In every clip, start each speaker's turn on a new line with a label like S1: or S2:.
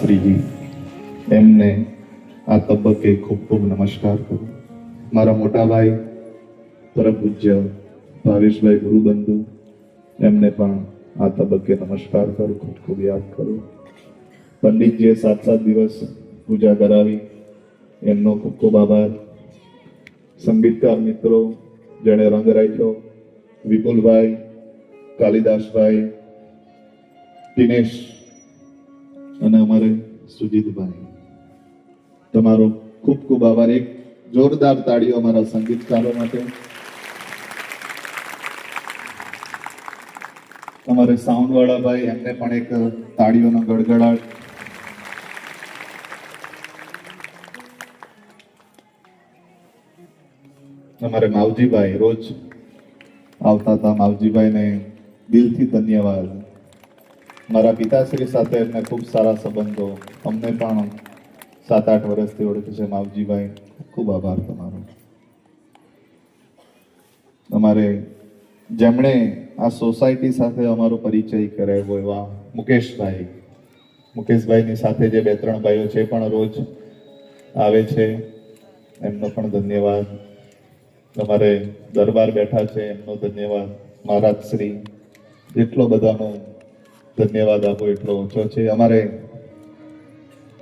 S1: શ્રીજી એમને આ તબક્કે ખૂબ ખૂબ નમસ્કાર કરું. મારા મોટા ભાઈ પરમ પૂજ્ય ભાવેશભાઈ ગુરુબંધુ એમને પણ આ તબક્કે નમસ્કાર કરું, ખૂબ ખૂબ યાદ કરું. પંડિતજીએ 7 દિવસ પૂજા કરાવી એમનો ખૂબ ખૂબ આભાર. સંગીતકાર મિત્રો જેણે રંગ રાખ્યો, વિપુલભાઈ, કાલિદાસભાઈ, દિનેશ અને અમારે સુજીતભાઈ, તમારો ખૂબ ખૂબ આભાર. એક જોરદાર તાળીઓ અમારા સંગીતકારો માટે. અમારે સાઉન્ડ વાળા ભાઈ, એમને પણ એક તાળીઓનો ગડગડાટ. અમારે માવજીભાઈ રોજ આવતા હતા, માવજીભાઈને દિલથી ધન્યવાદ. મારા પિતાશ્રી સાથે એમને ખૂબ સારા સંબંધો, અમને પણ 7-8 વર્ષથી ઓળખે છે માવજીભાઈ, ખૂબ આભાર તમારો. અમારે જેમણે આ સોસાયટી સાથે અમારો પરિચય કરાવ્યો એવા મુકેશભાઈની સાથે જે 2-3 ભાઈઓ છે પણ રોજ આવે છે, એમનો પણ ધન્યવાદ. અમારે દરબાર બેઠા છે એમનો ધન્યવાદ. મહારાજ શ્રી, એટલો બધાનો ધન્યવાદ આપો એટલો ઓછો છે. અમારે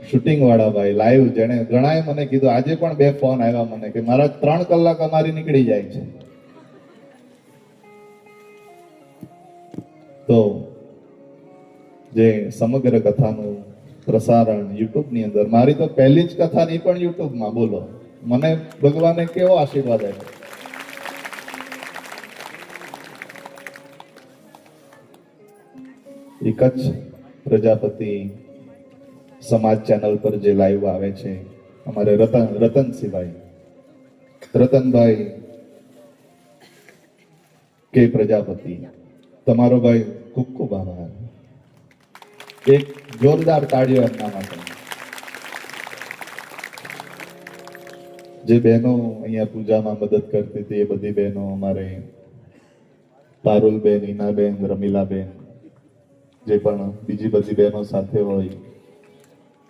S1: શૂટિંગ વાળા ભાઈ લાઈવ, જેને ઘણાએ મને કીધું, આજે પણ 2 ફોન આવ્યા મને કે મારા 3 કલાક અમારી નીકળી જાય છે. તો જે સમગ્ર કથાનું પ્રસારણ યુટ્યુબની અંદર, મારી તો પહેલી જ કથા નહીં પણ યુટ્યુબમાં, બોલો મને ભગવાને કેવો આશીર્વાદ આપ્યો. એ કચ્છ પ્રજાપતિ સમાજ ચેનલ પર જે લાઈવ આવે છે, અમારે રતનભાઈ કે પ્રજાપતિ, તમારો ભાઈ ખૂબ ખૂબ આભાર. એક જોરદાર તાળીઓ એમના માટે. જે બહેનો અહીંયા પૂજામાં મદદ કરતી હતી, એ બધી બહેનો, અમારે પારુલબેન, ઈનાબેન, રમીલાબેન, જે પણ બીજી બધી બહેનો સાથે હોય,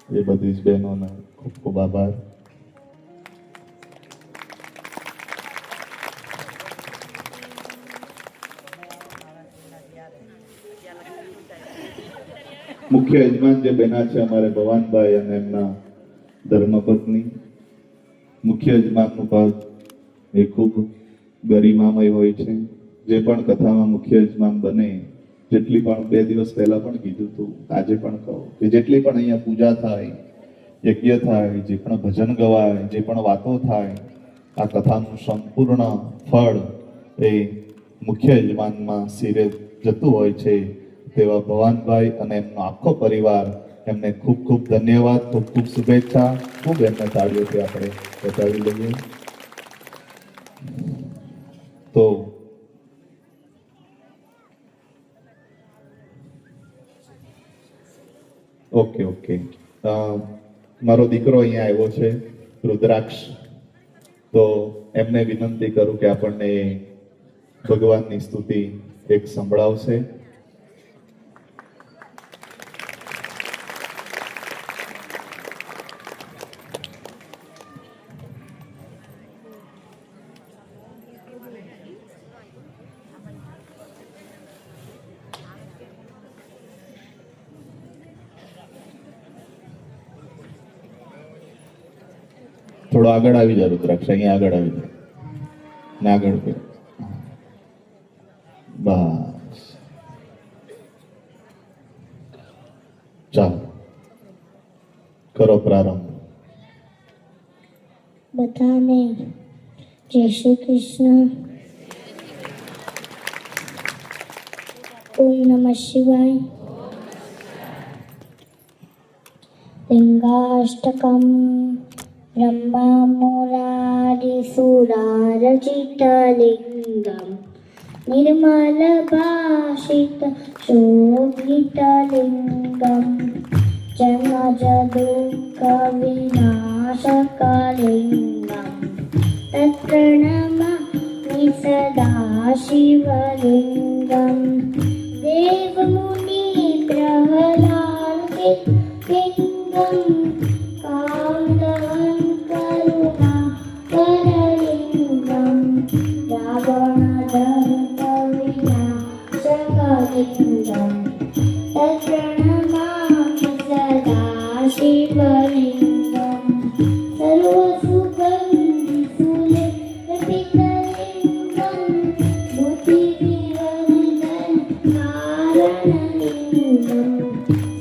S1: એ બધી જ બહેનોને ખૂબ ખૂબ આભાર. મુખ્ય યજમાન જે બહેના છે અમારે ભવાનભાઈ અને એમના ધર્મપત્ની. મુખ્ય યજમાનનું પદ એ ખૂબ ગરિમામય હોય છે. જે પણ કથામાં મુખ્ય યજમાન બને, જેટલી પણ 2 દિવસ પહેલા પણ કીધું હતું, આજે પણ કહું કે જેટલી પણ અહીંયા પૂજા થાય, યજ્ઞ થાય, જે પણ ભજન ગવાય, જે પણ વાતો થાય, આ કથાનું સંપૂર્ણ ફળ એ મુખ્ય યજમાનમાં શિરે જતું હોય છે. તેવા ભવાનભાઈ અને એમનો આખો પરિવાર, એમને ખૂબ ખૂબ ધન્યવાદ, ખૂબ ખૂબ શુભેચ્છા. ખૂબ એમને તાળીઓથી આપણે બતાવી લઈએ. તો ઓકે, મારો દીકરો અહીંયા આવ્યો છે, રુદ્રાક્ષ. તો એમને વિનંતી કરું કે આપણને ભગવાનની સ્તુતિ એક સંભળાવશે. થોડો આગળ આવી જાય રુદ્રાક્ષ, અહીંયા આગળ આવી જાય ને આગળ. બસ, ચાલો કરો પ્રારંભ.
S2: બધાને જય શ્રી કૃષ્ણ. ઓમ નમઃ શિવાય. લિંગાષ્ટકમ બ્રહ્મા મુરારિસુરારચિતલિંગમ निर्मलभाषित शोभितलिङ्गं जमजदुःखविनाशकलिङ्गं तत्प्रणमामि सदा शिवलिङ्गं देवमुनिप्रह्लादिलिङ्गं कान्दहं करुणाकरलिङ्गं रावणदर्पविनाशकलिङ्गं तत्प्रणमामि सदा शिवलिङ्गं सर्वसुगन्धिसुलेपितलिङ्गं बुद्धिविवर्धनकारणलिङ्गं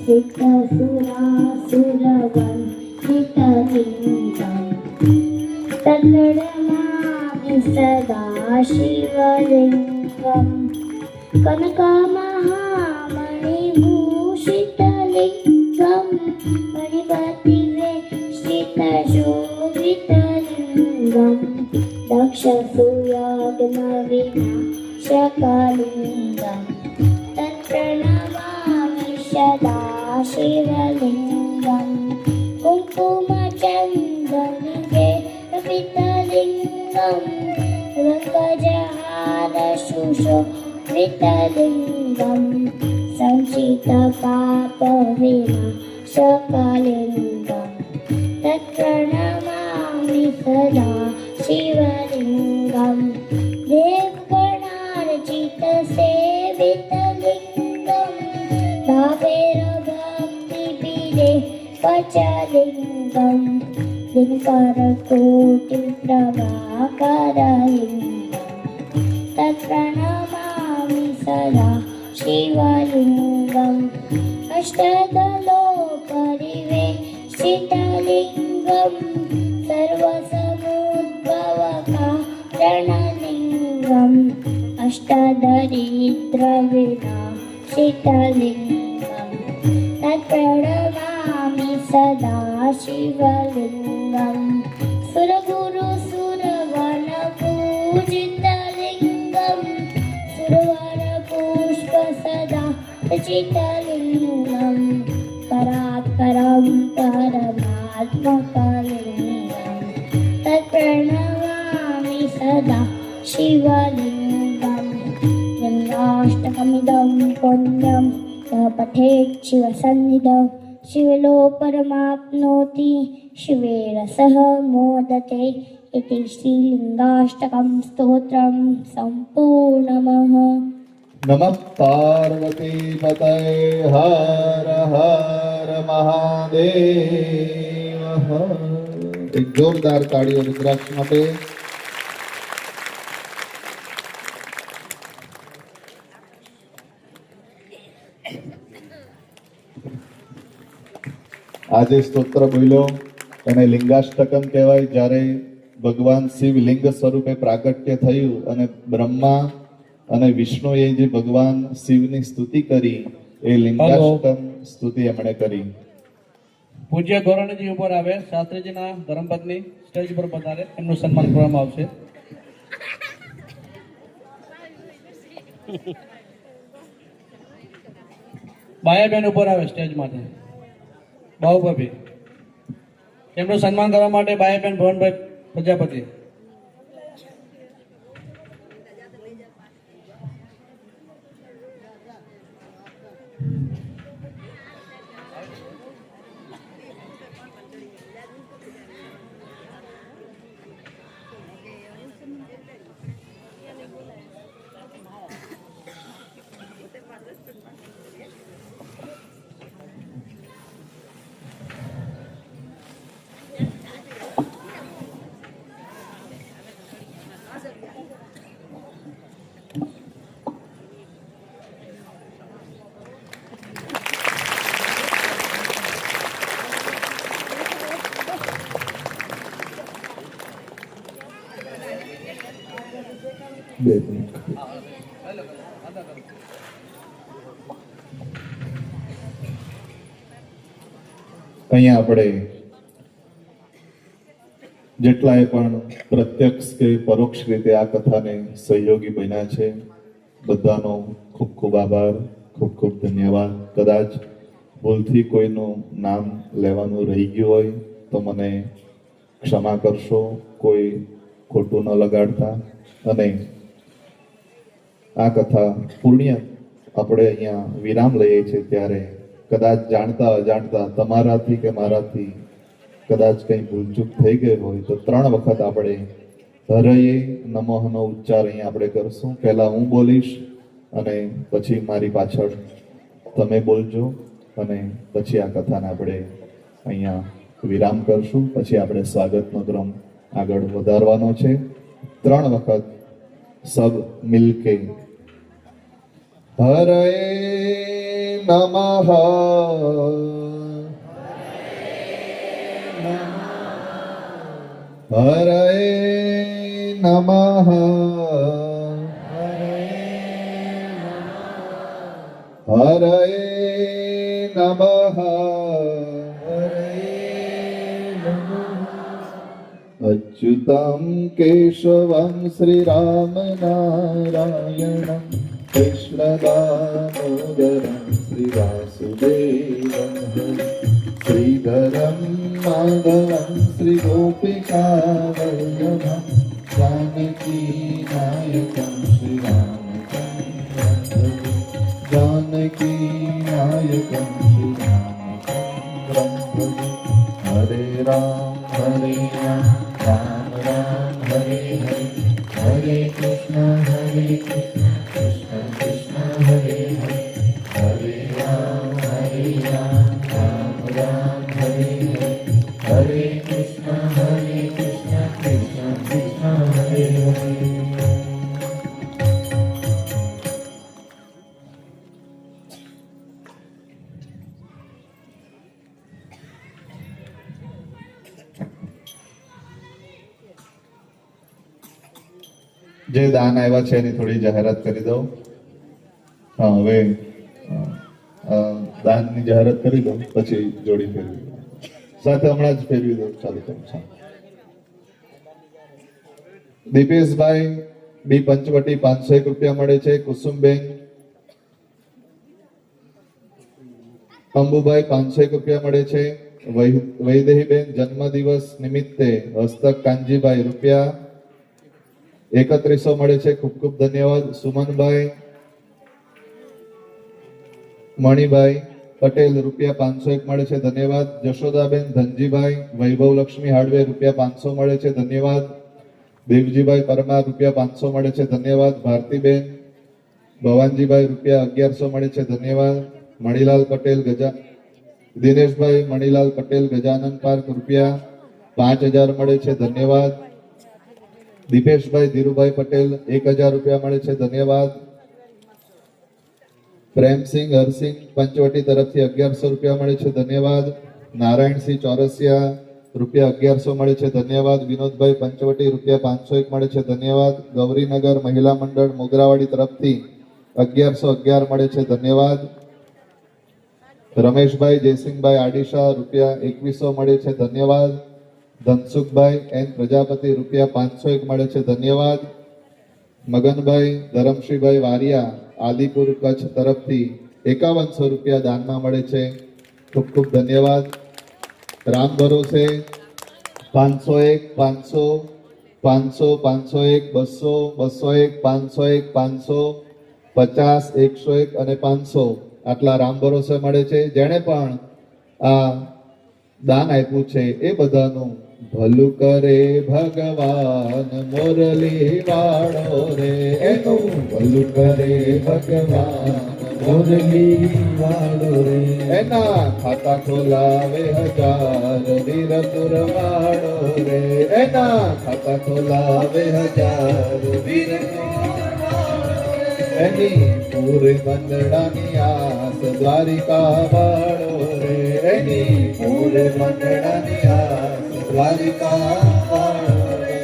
S2: सिद्धसुरासुरवन्दितलिङ्गं तत्प्रणमामि सदा शिवलिङ्गं कनकमहामणिभूषितलिङ्गं मणिपतिवेष्टितशोभितलिङ्गं दक्षसूयाग्नविनाशकलिङ्गं तत्प्रणमामि सदा शिवलिङ्गं कुङ्कुमचन्दनिकेतलिङ्गं रङ्गजहारशुशोभितलिङ्गं संचितपापविनाशकलिङ्गं तत्प्रणमामि सदा शिवलिङ्गं देवगणार्चितसेवितलिङ्गं भावेरभक्तिभिरे पचलिङ्गं दिनकरकोटिप्रभाकरलिङ्गं तत्प्रणमामि सदा शिवलिङ्गम् अष्टदलोपरिवेष्टितलिङ्गं सर्वसमुद्भवकारणलिङ्गम् अष्टदरिद्रविनाशितलिङ्गं तत्प्रणमामि सदा शिवलिङ्गं सुरगुरुसुरगणपूजितलिङ्गं सुरवरपुष्पसदा चितलिङ्गं परात्परं परमात्मकलिङ्गं तत्प्रणमामि सदा शिवलिङ्गं गङ्गाष्टकमिदं पुण्यं यः पठेत् शिवसन्निधौ शिवलो परमाप्नोति शिवेन सह मोदते इति श्रीलिङ्गाष्टकं स्तोत्रं सम्पूर्णमः।
S1: नमः पार्वतीपतये हर हर महादेव एक जोरदार ताड़ीओ रुद्राक्ष માટે આજે સ્તોત્ર બોલ્યો એને લિંગાષ્ટકમ કહેવાય જ્યારે ભગવાન શિવ લિંગ સ્વરૂપે પ્રાગટ્ય થયું અને બ્રહ્મા અને વિષ્ણુએ જે ભગવાન શિવની સ્તુતિ કરી એ લિંગાષ્ટકમ સ્તુતિ એમણે કરી.
S3: પૂજ્ય ગોરણજી ઉપર આવે, શાસ્ત્રીજીના ધર્મપત્ની સ્ટેજ પર પધારે, એમનું સન્માન કરવામાં આવશે. બાયાબેન ઉપર આવે સ્ટેજ માટે, બાહુભાભી, એમનું સન્માન કરવા માટે બાયાબેન ભવનભાઈ પ્રજાપતિ.
S1: અહીંયા આપણે જેટલાએ પણ પ્રત્યક્ષ કે પરોક્ષ રીતે આ કથાને સહયોગી બન્યા છે બધાનો ખૂબ ખૂબ આભાર, ખૂબ ખૂબ ધન્યવાદ. કદાચ ભૂલથી કોઈનું નામ લેવાનું રહી ગયું હોય તો મને ક્ષમા કરશો, કોઈ ખોટું ન લગાડતા. અને આ કથા પૂર્ણ્ય આપણે અહીંયા વિરામ લઈએ છીએ ત્યારે કદાચ જાણતા અજાણતા તમારાથી કે મારાથી કદાચ કંઈ ભૂલચૂક થઈ ગઈ હોય તો 3 વખત આપણે હરયે નમઃનો ઉચ્ચાર અહીં આપણે કરશું. પહેલા હું બોલીશ અને પછી મારી પાછળ તમે બોલજો અને પછી આ કથાને આપણે અહીંયા વિરામ કરશું. પછી આપણે સ્વાગતનો ક્રમ આગળ વધારવાનો છે. 3 વખત સબ મિલકે હરયે નમઃ હરયે નમઃ હરયે નમઃ અચ્યુતમ કેશવમ શ્રીરામ નારાયણમ કૃષ્ણદામોદરમ શ્રીવાસુદેવમ શ્રીધરમ માધવમ શ્રીગોપિકાવલ્લભમ જાનકી નાયકમ શ્રીરામચંદ્રમ જાનકી નાયકમ શ્રીરામચંદ્રમ હરે રામ રામ રામ હરે હરે હરે કૃષ્ણ કૃષ્ણ કૃષ્ણ હરે હરે હરે રામ રામ રામ હરે હરે હરે કૃષ્ણ કૃષ્ણ કૃષ્ણ હરે હરે. જે દાન આવ્યા છે એની થોડી જાહેરાત કરી દઉં. હા, હવે દાનની જાહેરાત કરી દઉં પછી જોડી ફેરવી દઉં. સાથે હમણાં જ ફેરવી દઉં. ચાલુ કરું. દીપેશભાઈ બી પંચવટી 501 રૂપિયા મળે છે. કુસુમબેન અંબુભાઈ 501 રૂપિયા મળે છે. વૈદેહીબેન જન્મદિવસ નિમિત્તે હસ્તક કાનજીભાઈ રૂપિયા 3100 મળે છે. ખૂબ ખૂબ ધન્યવાદ. સુમનભાઈ મણિભાઈ પટેલ રૂપિયા 501 મળે છે. ધન્યવાદ. જશોદાબેન ધનજીભાઈ વૈભવ લક્ષ્મી હાર્ડવેર રૂપિયા 500 મળે છે. ધન્યવાદ. દેવજીભાઈ પરમાર રૂપિયા 500 મળે છે. ધન્યવાદ. ભારતીબેન ભવાનજીભાઈ રૂપિયા 1100 મળે છે. ધન્યવાદ. મણીલાલ પટેલ દિનેશભાઈ મણીલાલ પટેલ ગજાનન પાર્ક રૂપિયા 5000 મળે છે. ધન્યવાદ. દીપેશભાઈ ધીરુભાઈ પટેલ 1000 રૂપિયા મળે છે. ધન્યવાદ. પ્રેમસિંહ હરસિંહ પંચવટી તરફથી 1100 રૂપિયા મળે છે. ધન્યવાદ. નારાયણસિંહ ચોરસિયા રૂપિયા 1100 મળે છે. ધન્યવાદ. વિનોદભાઈ પંચવટી રૂપિયા 501 મળે છે. ધન્યવાદ. ગૌરીનગર મહિલા મંડળ મોગરાવાડી તરફથી 1111 મળે છે. ધન્યવાદ. રમેશભાઈ જયસિંહભાઈ આડીશા રૂપિયા 2100 મળે છે. ધન્યવાદ. ધનસુખભાઈ એન પ્રજાપતિ રૂપિયા 501 મળે છે. ધન્યવાદ. મગનભાઈ ધરમશ્રીભાઈ વારિયા આદિપુર કચ્છ તરફથી 5100 રૂપિયા દાનમાં મળે છે. ખૂબ ખૂબ ધન્યવાદ. રામ ભરોસે 501 500 500 501 200 201 501 500 50 101 અને 500 આટલા રામ ભરોસે મળે છે. જેણે પણ આ દાન આપ્યું છે એ બધાનું ભલું કરે ભગવાન મોરલી વાળો રે. એનું ભલું કરે ભગવાન મોરલી વાળો રે. એના ખાતા ખોલાવે 1000 વીરપુર વાળો રે. એના ખાતા ખોલાવે 1000 વીરપુર એની પૂરે મંડળાની આસ દ્વારિકા વાળો રે. એની પૂરે મંડળાની આસ દ્વારિકા વાળો રે.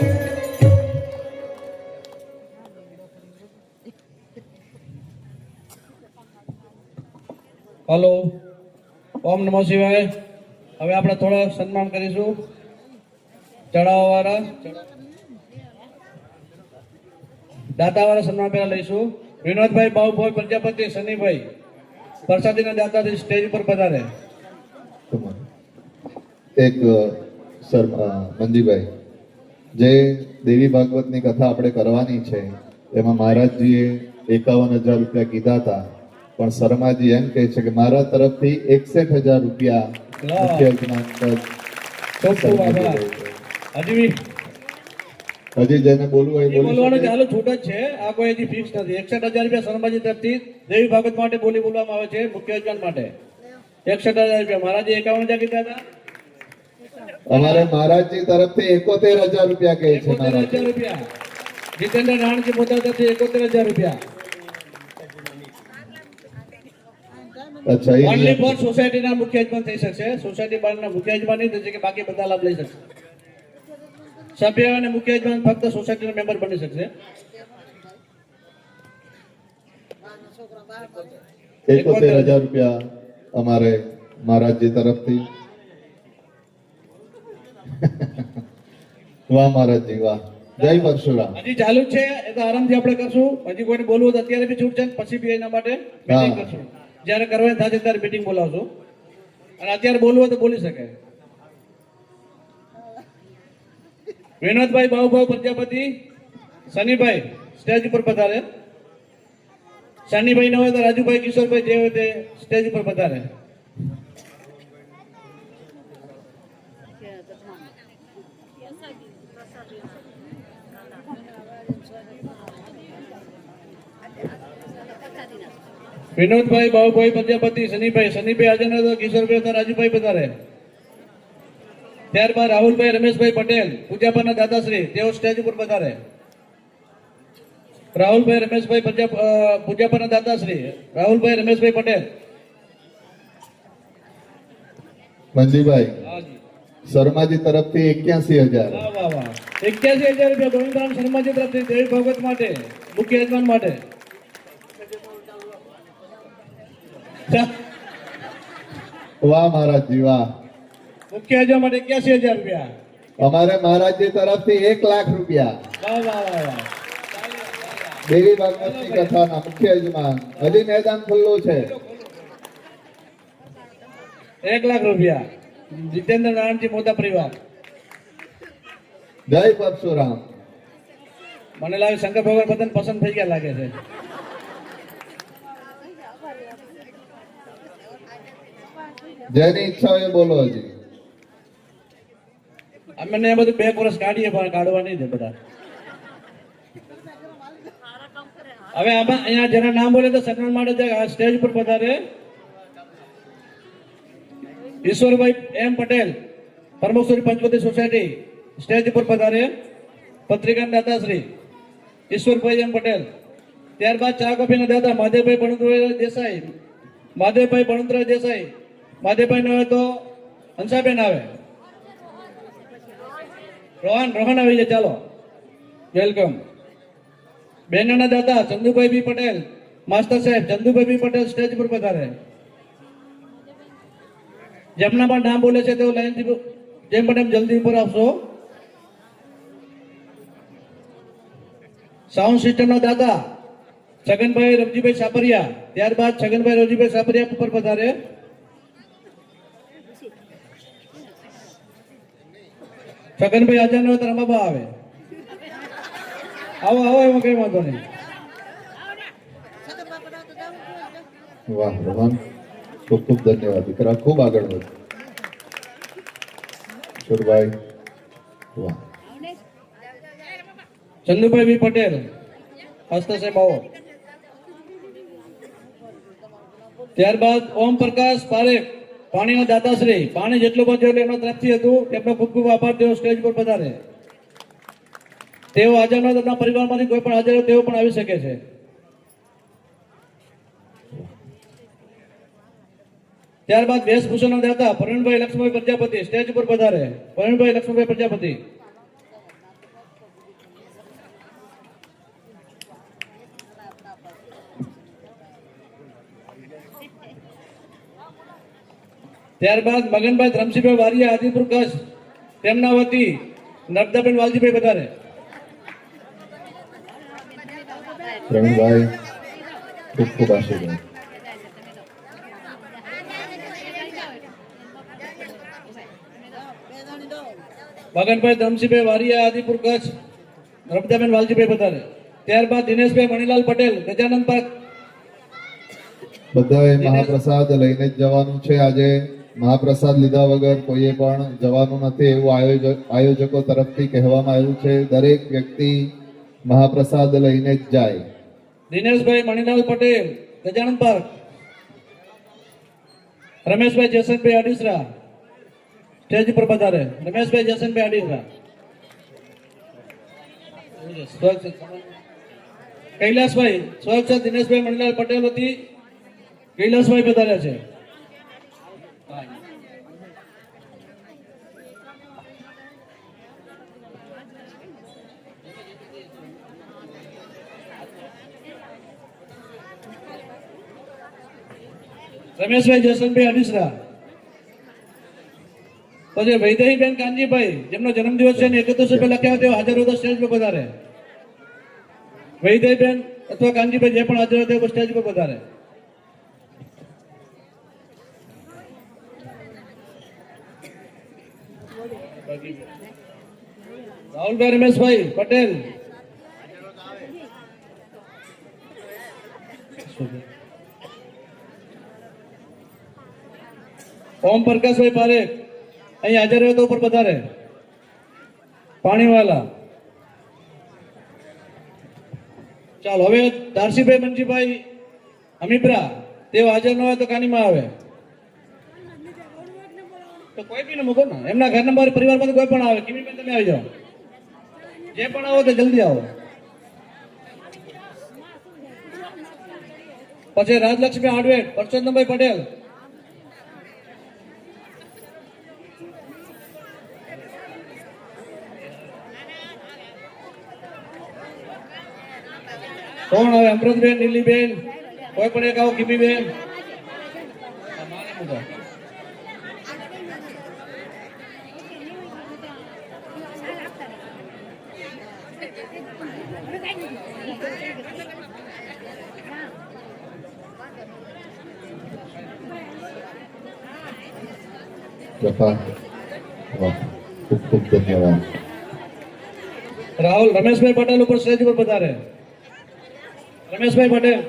S3: હલો, ઓમ નમો શિવાય. હવે આપણે થોડા સન્માન કરીશું ચડાવવાવાળા દાતાવાળા સન્માન પહેલા લઈશું. વિનોદભાઈ બાબુભાઈ પ્રજાપતિ શનિભાઈ પ્રસાદીના દાતાથી સ્ટેજ પર પધારે.
S1: એક સર મંજીભાઈ, જે દેવી ભાગવતની કથા આપણે કરવાની છે એમાં મહારાજજીએ 51,000 રૂપિયા કીધા હતા. પણ શર્માજી એમ કહે છે કે મારા તરફથી 61,000 રૂપિયા મુખ્ય યજમાન પદ
S3: ખૂબ ખૂબ આભાર. હજી
S1: હજી જેને બોલવું હોય એ બોલી
S3: બોલવાનું
S1: શકે.
S3: ચાલુ છૂટ જ છે, આ કોઈ હજી ફિક્સ નથી. 61,000 રૂપિયા શર્માજી તરફથી દેવી ભાગવત માટે બોલી બોલવામાં આવે છે, મુખ્ય યજમાન માટે 61,000 રૂપિયા. મહારાજે 51,000 કીધા હતા.
S1: અમારે મહારાજજી તરફથી 71,000 રૂપિયા કહે છે
S3: 71,000
S1: મહારાજ.
S3: રૂપિયા. જીતેન્દ્ર નાણજી મોટા તરફથી 71,000 રૂપિયા.
S1: અચ્છા એ
S3: ઓનલી ફોર સોસાયટીના મુખ્ય યજમાન થઈ શકશે. સોસાયટી બહારના મુખ્ય યજમાન નહીં થઈ શકે, બાકી બધા લાભ લઈ શકશે. સભ્ય અને મુખ્ય યજમાન ફક્ત સોસાયટીના મેમ્બર બની શકશે.
S1: 71,000 રૂપિયા અમારે મહારાજજી તરફથી. વાહ મહારાજજી વાહ, જય પરશુરામ.
S3: હજી ચાલુ જ છે, એ તો આરામથી આપણે કરશું. હજી કોઈને બોલવું તો અત્યારે બી છૂટ છે, પછી બી એના માટે મીટિંગ
S1: હા.
S3: કરશું. જ્યારે કરવાની થશે ત્યારે મીટિંગ બોલાવશું, અને અત્યારે બોલવું હોય તો બોલી શકે. વિનોદભાઈ બાબુભાઈ પ્રજાપતિ, સનીભાઈ સ્ટેજ ઉપર પધારે. સનીભાઈ ન હોય તો રાજુભાઈ કિશોરભાઈ જે હોય તે સ્ટેજ ઉપર પધારે. વિનોદભાઈ બાબુભાઈ પ્રજાપતિ, સનીભાઈ હાજર ન હતો, કિશોરભાઈ હતા, રાજુભાઈ પધારે. ત્યારબાદ રાહુલભાઈ રમેશભાઈ પટેલ, પૂજાપાના દાદાશ્રી, તેઓ સ્ટેજ ઉપર પધારે. રાહુલભાઈ રમેશભાઈ પૂજાપાના દાદાશ્રી, રાહુલભાઈ રમેશભાઈ પટેલ.
S1: મંજીભાઈ
S3: હાજી.
S1: શર્માજી તરફથી 81,000.
S3: વાહ વાહ વાહ. 81,000 રૂપિયા ગોવિંદરામ શર્માજી તરફથી દેવી ભાગવત માટે, મુખ્ય યજમાન માટે.
S1: વાહ મહારાજજી વાહ.
S3: મુખ્ય યજમાન માટે 81,000 રૂપિયા.
S1: અમારે મહારાજજી તરફથી 1,00,000 રૂપિયા.
S3: વાહ વાહ વાહ વાહ.
S1: દેવી ભાગવતની કથાના મુખ્ય યજમાન. હજી મેદાન ખુલ્લું છે.
S3: 1,00,000 રૂપિયા. જીતેન્દ્ર નારાયણજી મોટા પરિવાર.
S1: જય પરશુરામ.
S3: મને લાગે શંકર ભગવાન બધાને પસંદ થઈ ગયા લાગે છે.
S1: જેની ઈચ્છા હોય એ બોલો. હજી
S3: અમે એ બધું 2 વર્ષ કાઢીએ, પણ કાઢવા નહીં દે બધા. હવે આમાં અહીંયા જેના નામ બોલે તો સન્માન માટે આ સ્ટેજ ઉપર પધારે. ઈશ્વરભાઈ એમ પટેલ, પરમેશ્વરી પંચવટી સોસાયટી, સ્ટેજ ઉપર પધારે. પત્રિકા દાતાશ્રી ઈશ્વરભાઈ એમ પટેલ. ત્યારબાદ ચા કોફીના દાદા મહાદેવભાઈ બણુતરા દેસાઈ, મહાદેવભાઈ ન હોય તો હંસાબેન આવે. રોહન આવી જાય. ચાલો, વેલકમ. બેનાના દાદા ચંદુભાઈ બી પટેલ, માસ્ટર સાહેબ ચંદુભાઈ બી પટેલ, સ્ટેજ પર પધારે. જેમના પણ નામ બોલે છે તેઓ લાઈનથી જેમ બને એમ જલ્દી ઉપર આવશો. સાઉન્ડ સિસ્ટમના દાદા છગનભાઈ રમજીભાઈ સાપરિયા, ત્યારબાદ છગનભાઈ રમજીભાઈ સાપરિયા ઉપર પધારે. છગનભાઈ હાજર ન હોય તો રમાબા આવે. આવો એમાં કઈ વાંધો નહીં.
S1: વાહ રોહન, ખૂબ ખૂબ ધન્યવાદ દીકરા, ખૂબ આગળ વધ. કિશોરભાઈ વાહ.
S3: ચંદુભાઈ બી પટેલ, માસ્ટર સાહેબ આવો. ત્યારબાદ ઓમ પ્રકાશ પારેખ, પાણીના દાતાશ્રી, પાણી જેટલું બધું એમનો તરફથી હતું, તેમનો ખૂબ ખૂબ આભાર. તેઓ સ્ટેજ પર પધારે. તેઓ હાજર ન હતા, પરિવારમાંથી કોઈ પણ હાજર હોય તેઓ પણ આવી શકે છે. ત્યારબાદ વેશભૂષણના દાતા પ્રવીણભાઈ લક્ષ્મણભાઈ પ્રજાપતિ, સ્ટેજ પર પધારે. પ્રવીણભાઈ લક્ષ્મણભાઈ પ્રજાપતિ. ત્યારબાદ મગનભાઈ ધરમસિંહભાઈ વારિયા, આદિપુર કચ્છ, તેમના વતી નર્મદાબેન વાલજીભાઈ પધારે.
S1: પ્રવીણભાઈ ખૂબ ખૂબ આશીર્વાદ.
S3: મગનભાઈ ધરમસિંહભાઈ વારિયા, આદિપુર કચ્છ, નર્મદાબેન વાલજીભાઈ પધારે. ત્યારબાદ દિનેશભાઈ મણીલાલ પટેલ, ગજાનંદ પાર્ક,
S1: બધાએ મહાપ્રસાદ લઈને જ જવાનું છે. આજે મહાપ્રસાદ લીધા વગર કોઈએ પણ જવાનું નથી એવું આયોજકો તરફથી કહેવામાં આવ્યું છે. દરેક વ્યક્તિ મહાપ્રસાદ લઈને જ જાય.
S3: દિનેશભાઈ મણિલાલ પટેલ, ગજાનંદ પાર્ક. રમેશભાઈ જયસનભાઈ અડીસરા સ્ટેજ પર પધારે. રમેશભાઈ જયસનભાઈ અડીસરા. કૈલાસભાઈ સ્વચ્છ દિનેશભાઈ મણિલાલ પટેલ વતી કૈલાસભાઈ પધાર્યા છે. રમેશભાઈ જયસનભાઈ અડીસરા. પછી વૈદેહીબેન કાનજીભાઈ, જેમનો જન્મદિવસ છે ને 31 રૂપિયા લખ્યા તેઓ હાજર હોય તો સ્ટેજ પર પધારે. વૈદેહીબેન અથવા કાનજીભાઈ જે પણ હાજર હોય તેઓ સ્ટેજ પર પધારે. રાહુલભાઈ રમેશભાઈ પટેલ. ઓમ પ્રકાશભાઈ પારેખ અહીં હાજર હોય તો ઉપર પધારે. પાણીવાલા. ચાલો હવે દારસીભાઈ મંજીભાઈ અમીપરા, તેઓ હાજર ન હોય તો કાનીમાં આવે. તો કોઈ બી ને મૂકો ને, એમના ઘર નંબર પરિવારમાંથી કોઈ પણ આવે. કિમીબેન તમે આવી જાઓ, જે પણ આવો તો જલ્દી આવો. પછી રાજલક્ષ્મી આડવેટ, પરસોત્તમભાઈ પટેલ. કોણ હવે? અમૃતબેન, નીલીબેન, કોઈ પણ એક આવો. કિમીબેન.
S1: જફા, વાહ, ખૂબ ખૂબ ધન્યવાદ.
S3: રાહુલ રમેશભાઈ પટેલ ઉપર સ્ટેજ પર પધારે. રમેશભાઈ પટેલ.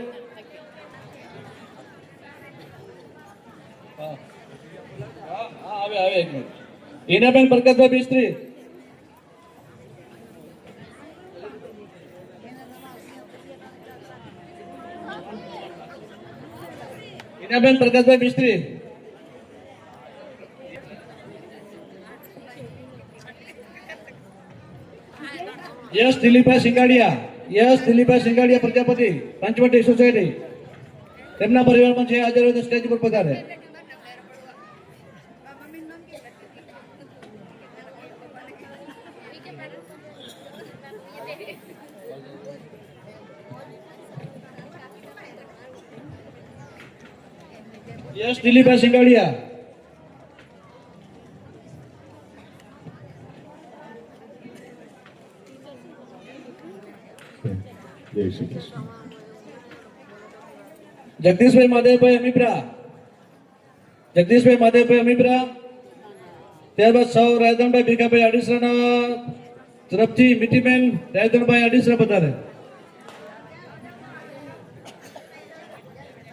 S3: આવે એક મિનિટ. હિનાબેન પ્રકાશભાઈ બિસ્ત્રી. હિનાબેન પ્રકાશભાઈ બિસ્ત્રી. યશ દિલીપભાઈ સિંગાડિયા. યશ દિલીપભાઈ સિંગાડિયા પ્રજાપતિ, પંચવટી સોસાયટી. તેમના પરિવારમાં છે હાજર હોય તો સ્ટેજ પર પધારે. યશ દિલીપભાઈ સિંગાડિયા.
S1: જય શ્રી કૃષ્ણ.
S3: જગદીશભાઈ માધવભાઈ અમીપરા. જગદીશભાઈ માધવભાઈ અમીપરા. ત્યારબાદ સૌ રાયધનભાઈ ભીખાભાઈ અડીસરાના તરફથી મીઠીબેન રાયધનભાઈ અડીસરા પધારે.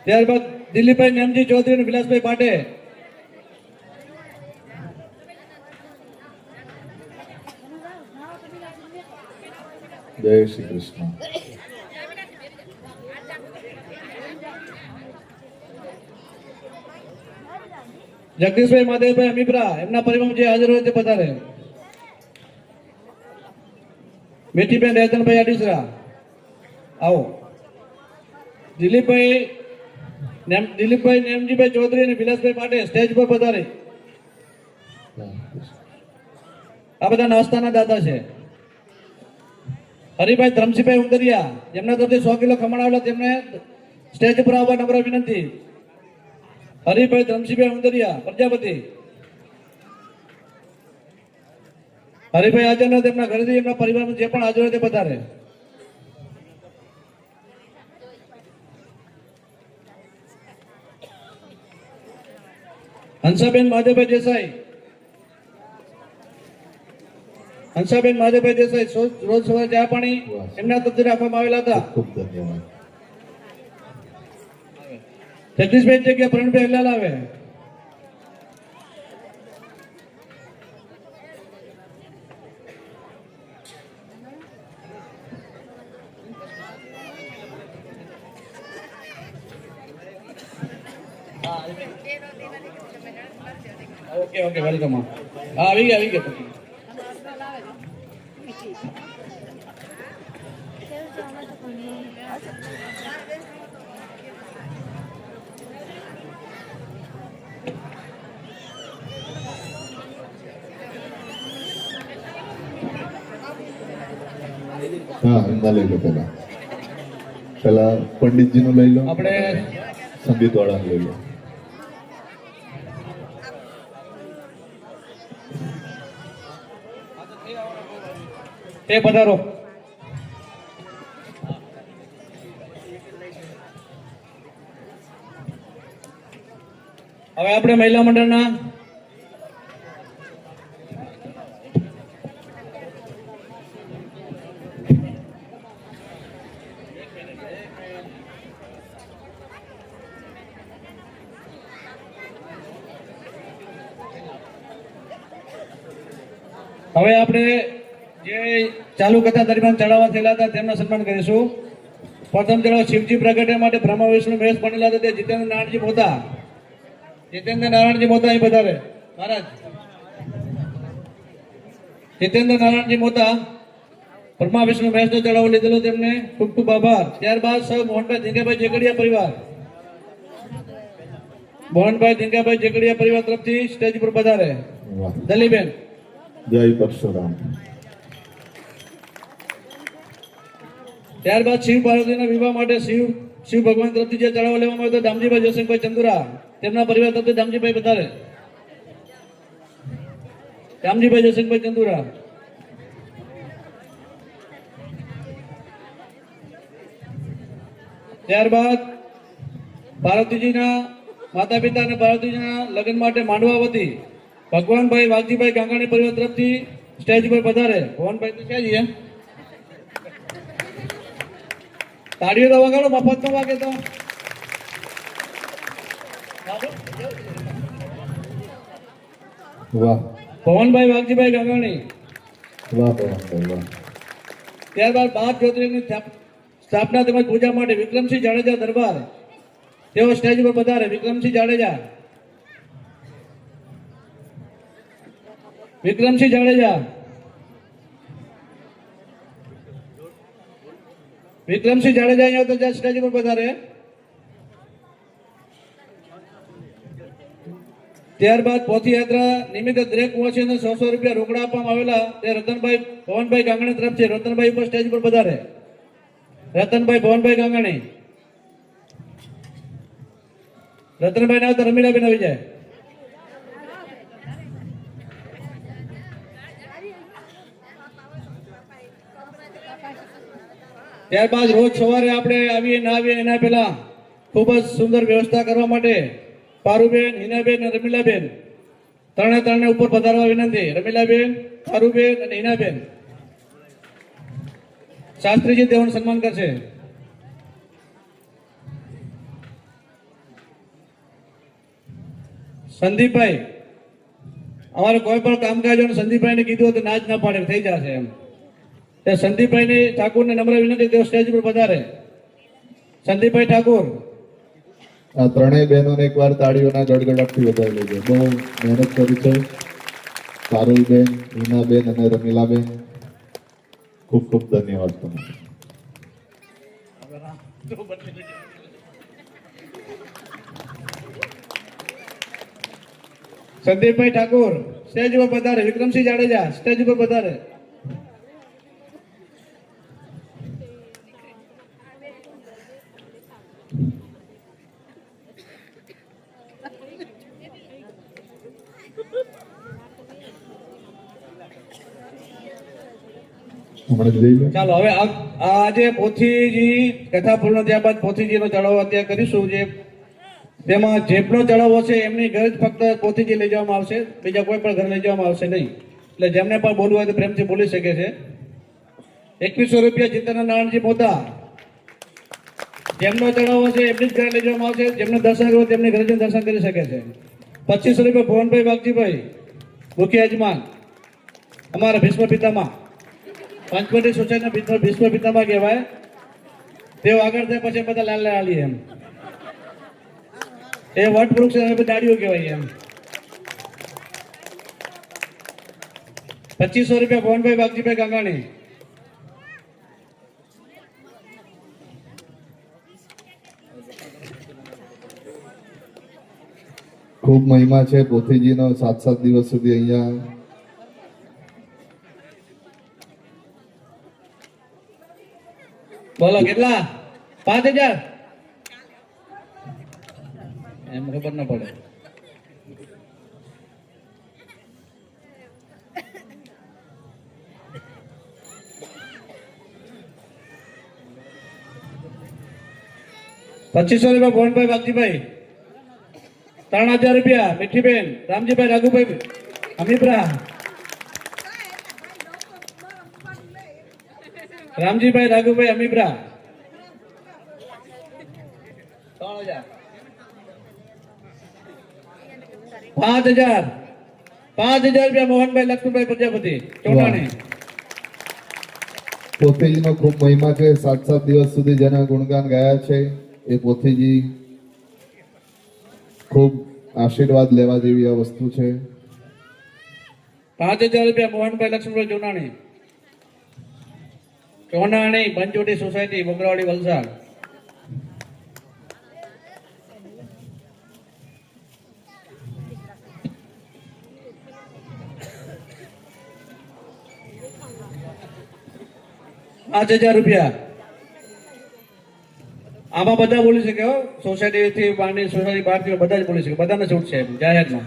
S3: ત્યારબાદ દિલીપભાઈ નેમજી ચૌધરી અને વિલાસભાઈ પાટે.
S1: જય શ્રી કૃષ્ણ.
S3: જગદીશભાઈ માધવભાઈ અમીપરા, એમના પરિવારમાં જે હાજર હોય તે પધારે. મીઠીબેન રાયધનભાઈ અડીસરા આવો. દિલીપભાઈ નેમજીભાઈ ચૌધરી અને વિલાસભાઈ પાટે સ્ટેજ પર પધારે. આ બધા નાસ્તાના દાદા છે. હરિભાઈ ધરમસિંહભાઈ ઉંદરિયા, જેમના તરફથી 100 કિલો ખમણ આવેલા, તેમને સ્ટેજ પર આવવા નમ્ર વિનંતી. હરિભાઈ ધરમસિંહભાઈ ઉંદરિયા પ્રજાપતિ. હરિભાઈ હાજર ન, તેમના ઘરેથી એમના પરિવારમાં જે પણ હાજર હોય તે પધારે. હંસાબેન માધવભાઈ દેસાઈ. હંસાબેન માધવભાઈ દેસાઈ રોજ સવારે ચા પાણી એમના તરફથી રાખવામાં આવેલા હતા.
S1: ખૂબ ધન્યવાદ.
S3: જગદીશભાઈ જગ્યા પ્રવીણભાઈ હલાલ આવે. Okay okay welcome. હા આવી ગયા.
S1: હા એમના લઈ લો પેલા પંડિતજીનું લઈ લો,
S3: આપણે
S1: સંગીત વાળાનું લઈ લો.
S3: તે પધારો. હવે આપણે મહિલા મંડળના હવે આપણે જે ચાલુ કથા દરમિયાન ચડાવવા થયેલા હતા તેમના સન્માન કરીશું. પ્રથમ ચડાવ શિવજી પ્રગટે માટે બ્રહ્મા વિષ્ણુ મહેશ બનેલા હતા તે જીતેન્દ્ર નારાયણજી મોતા. જીતેન્દ્ર નારાયણજી મોતા અહીં પધારે મહારાજ. જીતેન્દ્ર નારાયણજી મોતા બ્રહ્મા વિષ્ણુ મહેશનો ચડાવો લીધેલો, તેમને ખૂબ ખૂબ આભાર. ત્યારબાદ સૌ મોહનભાઈ ધીંગાભાઈ જેકડિયા પરિવાર, મોહનભાઈ ધીંગાભાઈ જેકડિયા પરિવાર તરફથી સ્ટેજ પર પધારે.
S1: વાહ.
S3: દલીબેન.
S1: જય પરશુરામ.
S3: ત્યારબાદ શિવ પાર્વતીના વિવાહ માટે શિવ ભગવાન તરફથી જે ચડાવો લેવામાં આવ્યો હતો દામજીભાઈ જયસિંહભાઈ ચંદુરા, તેમના પરિવાર તરફથી દામજીભાઈ પધારે. દામજીભાઈ જયસિંહભાઈ ચંદુરા. ત્યારબાદ પાર્વતીજીના માતા પિતા અને પાર્વતીજીના લગ્ન માટે માંડવા વતી ભગવાનભાઈ વાઘજીભાઈ ગાંગાણી પરિવાર તરફથી સ્ટેજ પર પધારે. ભવનભાઈ તો છે જ. તાળીઓ તો વગાડો, મફત નો વાગે તો.
S1: વાહ
S3: ભવનભાઈ વાઘજીભાઈ ગાંગાણી.
S1: વાહ ભગવાન વાહ.
S3: ત્યારબાદ 12 જ્યોતિર્લિંગની સ્થાપના તેમજ પૂજા માટે વિક્રમસિંહ જાડેજા દરબાર, તેઓ સ્ટેજ પર પધારે. વિક્રમસિંહ જાડેજા. વિક્રમસિંહ જાડેજા. વિક્રમસિંહ જાડેજા અહીંયા તો સ્ટેજ પર પધારે. ત્યારબાદ પોથીયાત્રા નિમિત્તે દરેક વોશીને 100 રૂપિયા રોકડા આપવામાં આવેલા તે રતનભાઈ ભવનભાઈ ગાંગણી તરફથી રતનભાઈ ઉપર સ્ટેજ પર પધારે. રતનભાઈ ભવનભાઈ ગાંગણી. રતનભાઈ ના તો રમીલાબેન આવી જાય. ત્યારબાદ રોજ સવારે આપણે આવીએ ના આવીએ એના પહેલા ખૂબ જ સુંદર વ્યવસ્થા કરવા માટે પારુબેન, હિનાબેન અને રમીલાબેન ત્રણે ઉપર પધારવા વિનંતી. રમીલાબેન, પારુબેન અને હિનાબેન. શાસ્ત્રીજી તેઓનું સન્માન કરશે. સંદીપભાઈ, અમારે કોઈ પણ કામકાજ સંદીપભાઈને કીધું હતું ના જ ના પાડે થઈ જશે એમ. સંદીપભાઈ ઠાકોરને નમ્ર વિનંતી, તેઓ સ્ટેજ પર પધારે. સંદીપભાઈ ઠાકોર.
S1: આ ત્રણેય બહેનોને એકવાર તાળીઓના ગડગડાટથી વધાવી લેજો. બહુ મહેનત કરી છે. પારુલબેન, હિનાબેન અને રમીલાબેન, ખૂબ ખૂબ ધન્યવાદ તમને.
S3: સંદીપભાઈ ઠાકોર સ્ટેજ પર પધારે. વિક્રમસિંહ જાડેજા સ્ટેજ પર પધારે. ચાલો હવે આજે પોથીજી કથા પૂર્ણ થયા બાદ પોથીજીનો ચડાવો અત્યારે કરીશું. જે તેમાં જેટલો ચડાવો છે એમની ઘરે જ ફક્ત પોથીજી લઈ જવામાં આવશે, બીજા કોઈ પણ ઘરે લઈ જવામાં આવશે નહીં. એટલે જેમને પણ બોલવું હોય તો પ્રેમથી બોલી શકે છે. 2100 રૂપિયા જીતેન્દ્ર નારાયણજી મોતા. જેમનો ચડાવો છે એમની જ ઘરે લઈ જવામાં આવશે. જેમને દર્શન કરવું તેમની ઘરે જઈને દર્શન કરી શકે છે. 2500 રૂપિયા ભુવનભાઈ વાઘજીભાઈ, મુખ્ય યજમાન, અમારા ભીષ્મ પિતામહ, પંચવટી સોસાયટીના ભીષ્મ પિતામહ કહેવાય. તેઓ આગળ થાય પછી બધા લાલ લાલી એમ, એ વટવૃક્ષ અમે બધી ડાળીઓ કહેવાય એમ. 2500 રૂપિયા ભુવનભાઈ વાઘજીભાઈ ગાંગાણી.
S1: ખૂબ મહિમા છે પોથીજીનો. 7 દિવસ સુધી અહીંયા
S3: બોલો કેટલા? 5000 એમ ખબર ના પડે. ₹2500 ભુવનભાઈ વાઘજીભાઈ. 3000 રૂપિયા મીઠીબેન રામજીભાઈ રાઘુભાઈ અમીપરા. રામજીભાઈ રાઘુભાઈ અમીપરા. 3000. 5000 રૂપિયા મોહનભાઈ લક્ષ્મણભાઈ પ્રજાપતિ ચોટાણી.
S1: પોથીજીનો ખૂબ મહિમા છે. 7 દિવસ સુધી જેના ગુણગાન ગાયા છે એ પોથીજી ખૂબ આશીર્વાદ લેવા જેવી આ વસ્તુ છે.
S3: 5000 રૂપિયા મોહનભાઈ લક્ષ્મણભાઈ ચોટાણી. ચોનાણી પંચવટી સોસાયટી મોગરાવાડી વલસાડ. ₹5000. આમાં બધા બોલી શકે હો. સોસાયટી થી માંડી સોસાયટી બહારથી બધા જ બોલી શકે. બધાને છૂટ છે જાહેરમાં.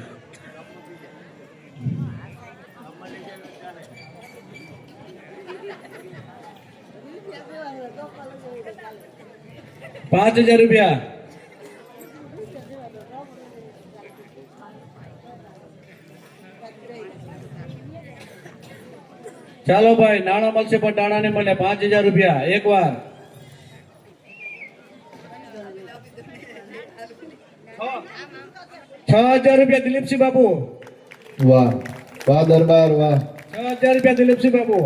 S3: ₹5000. ચાલો ભાઈ, નાણાં મળશે પણ ટાણા ને મળે. ₹5000 એક વાર. ₹6000 દિલીપસિંહ બાપુ.
S1: વાહ વાહ દરબાર વાહ.
S3: ₹6000 દિલીપસિંહ બાપુ.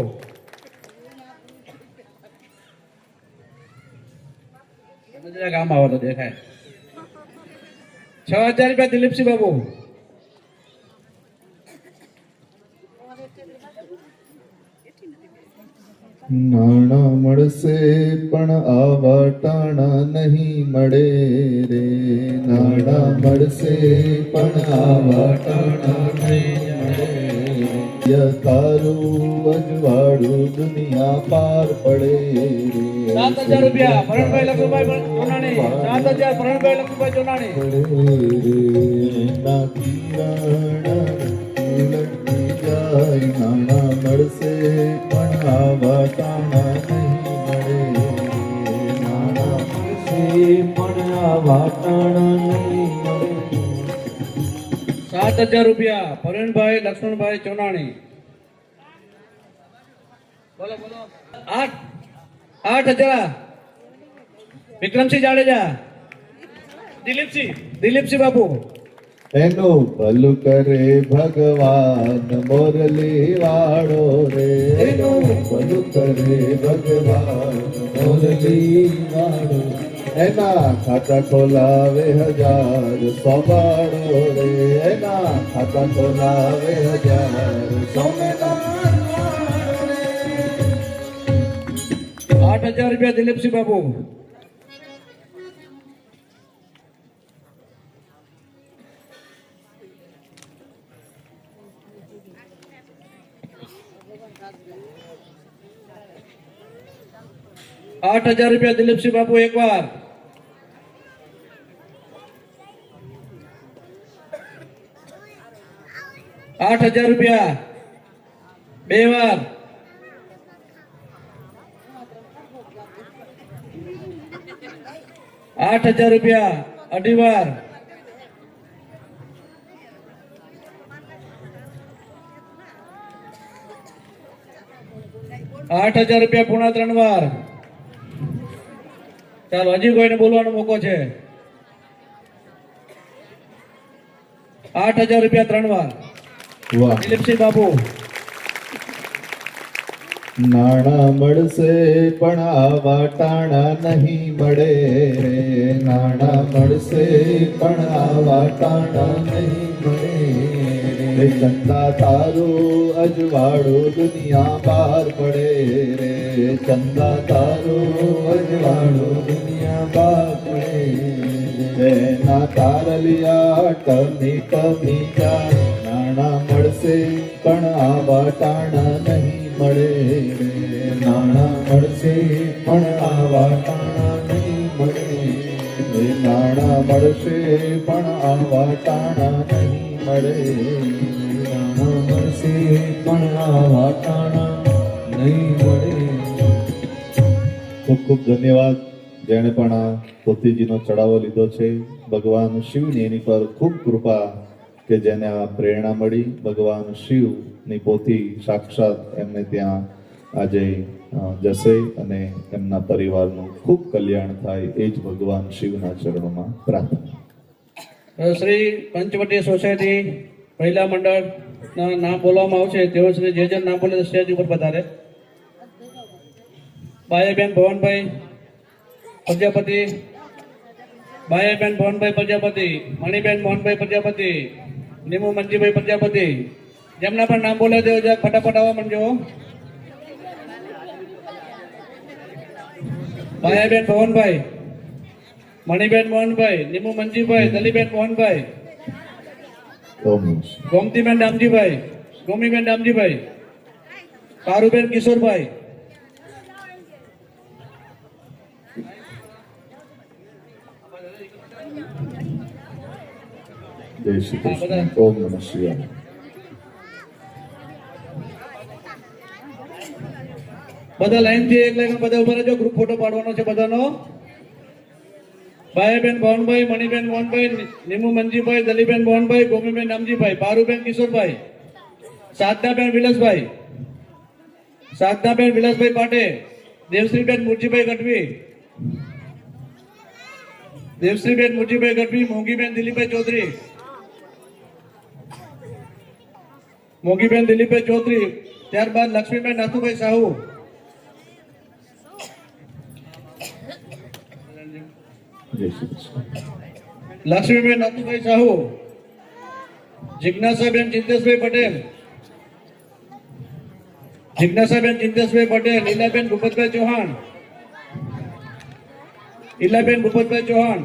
S3: જરાક આમ આવો તો દેખાય. ₹6000 દિલીપસિંહ બાપુ.
S1: નાણાં મળશે પણ આવા ટાણા નહીં મળે રે. નાણાં મળશે પણ આવા ટાણા નહીં મળે. તારું અજવાળું દુનિયા પાર પડે રે.
S3: ₹7000 પરણભાઈ લખુભાઈ ચોનાણી. 7000 પરણભાઈ લખુભાઈ ચોનાણી.
S1: ના કિરણ ઉલટી જાય. નાણાં મળશે પણ આવા ટાણા નહીં મળે. નાણાં મળશે પણ આવા ટાણા નહીં મળે.
S3: ₹7000 પરણભાઈ લક્ષ્મણભાઈ ચોનાણી. બોલો બોલો. 8000 વિક્રમસિંહ જાડેજા. દિલીપસિંહ બાપુ.
S1: એનું ભલું કરે ભગવાન મોરલી વાળો રે. એનું ભલું કરે ભગવાન મોરલી વાળો. એના ખાતા ખોલાવે 1000 સોબાળો રે. એના ખાતા ખોલાવે 1000
S3: ₹8000 દિલીપસિંહ બાપુ. ₹8000 દિલીપસિંહ બાપુ એક વાર. ₹8000 બે વાર. ₹8000 અઢી વાર. ₹8000 પોણા 3 વાર. ચાલો હજી કોઈને બોલવાનો મોકો છે. 8,000 રૂપિયા 3 વાર.
S1: વાહ.
S3: દિલીપસિંહ બાપુ.
S1: નાણાં મળશે પણ આવા ટાણા નહીં મળે રે. નાણાં મળશે પણ આવા ટાણા નહીં મળે રે. ચંદા તારું અજવાળું દુનિયા બહાર પડે રે. ચંદા તારું અજવાળું દુનિયા બહાર પડે. ના તારલિયા ટમી ટમી જાય. નાણાં મળશે પણ આવા ટાણા નહીં મળે રે. નાણાં મળશે પણ આવા ટાણા નહીં મળે રે. નાણાં મળશે પણ આવા ટાણા નહીં મળે. નાણાં મળશે પણ આવા ટાણા નહીં મળે. ખૂબ ખૂબ ધન્યવાદ જેણે પણ આ પોતીજીનો ચડાવો લીધો છે. ભગવાન શિવની એની પર ખૂબ કૃપા કે જેને આ પ્રેરણા મળી. ભગવાન શિવની પોથી સાક્ષાત એમને ત્યાં આજે જશે અને એમના પરિવારનું ખૂબ કલ્યાણ થાય એ જ ભગવાન શિવના ચરણોમાં પ્રાર્થના.
S3: શ્રી પંચવટી સોસાયટી મહિલા મંડળના નામ બોલવામાં આવશે. તેઓ શ્રી જે નામ બોલે સ્ટેજ ઉપર પધારે. બાયાબેન ભવનભાઈ પ્રજાપતિ, બાયાબેન ભવનભાઈ પ્રજાપતિ, મણિબેન મોહનભાઈ પ્રજાપતિ, નીમુ મંજીભાઈ પ્રજાપતિ. જેમના પણ નામ બોલે તેઓ જરાક ફટાફટ આવવા માંડજો. બાયાબેન ભવનભાઈ, મણિબેન મોહનભાઈ, નીમુ મંજીભાઈ, દલીબેન મોહનભાઈ, ગોમતીબેન રામજીભાઈ, ગોમીબેન રામજીભાઈ, પારુબેન કિશોરભાઈ,
S1: જય શ્રી કૃષ્ણ. ઓમ નમઃ શિવાય.
S3: બધા લાઈન થી એક લાઈન બધા ઉભા રહેજો. ગ્રુપ ફોટો પાડવાનો છે બધાનો. બાયાબેન ભવનભાઈ, મણિબેન મોહનભાઈ, નીમુ મંજીભાઈ, દલીબેન મોહનભાઈ, ગોમીબેન રામજીભાઈ, પારુબેન કિશોરભાઈ, સાધનાબેન વિલાસભાઈ, સાધનાબેન વિલાસભાઈ પાટે, દેવશ્રીબેન મુરજીભાઈ ગઢવી, દેવશ્રીબેન મુરજીભાઈ ગઢવી, મોગીબેન દિલીપભાઈ ચૌધરી, મોગીબેન દિલીપભાઈ ચૌધરી. ત્યારબાદ લક્ષ્મીબેન નાથુભાઈ સાહુ,
S1: જય શ્રી કૃષ્ણ.
S3: લક્ષ્મીબેન નાથુભાઈ સાહુ, જિજ્ઞાસાબેન ચિંતેશભાઈ પટેલ, જિજ્ઞાસાબેન ચિંતેશભાઈ પટેલ, લીલાબેન ભૂપતભાઈ ચૌહાણ, લીલાબેન ભૂપતભાઈ ચૌહાણ,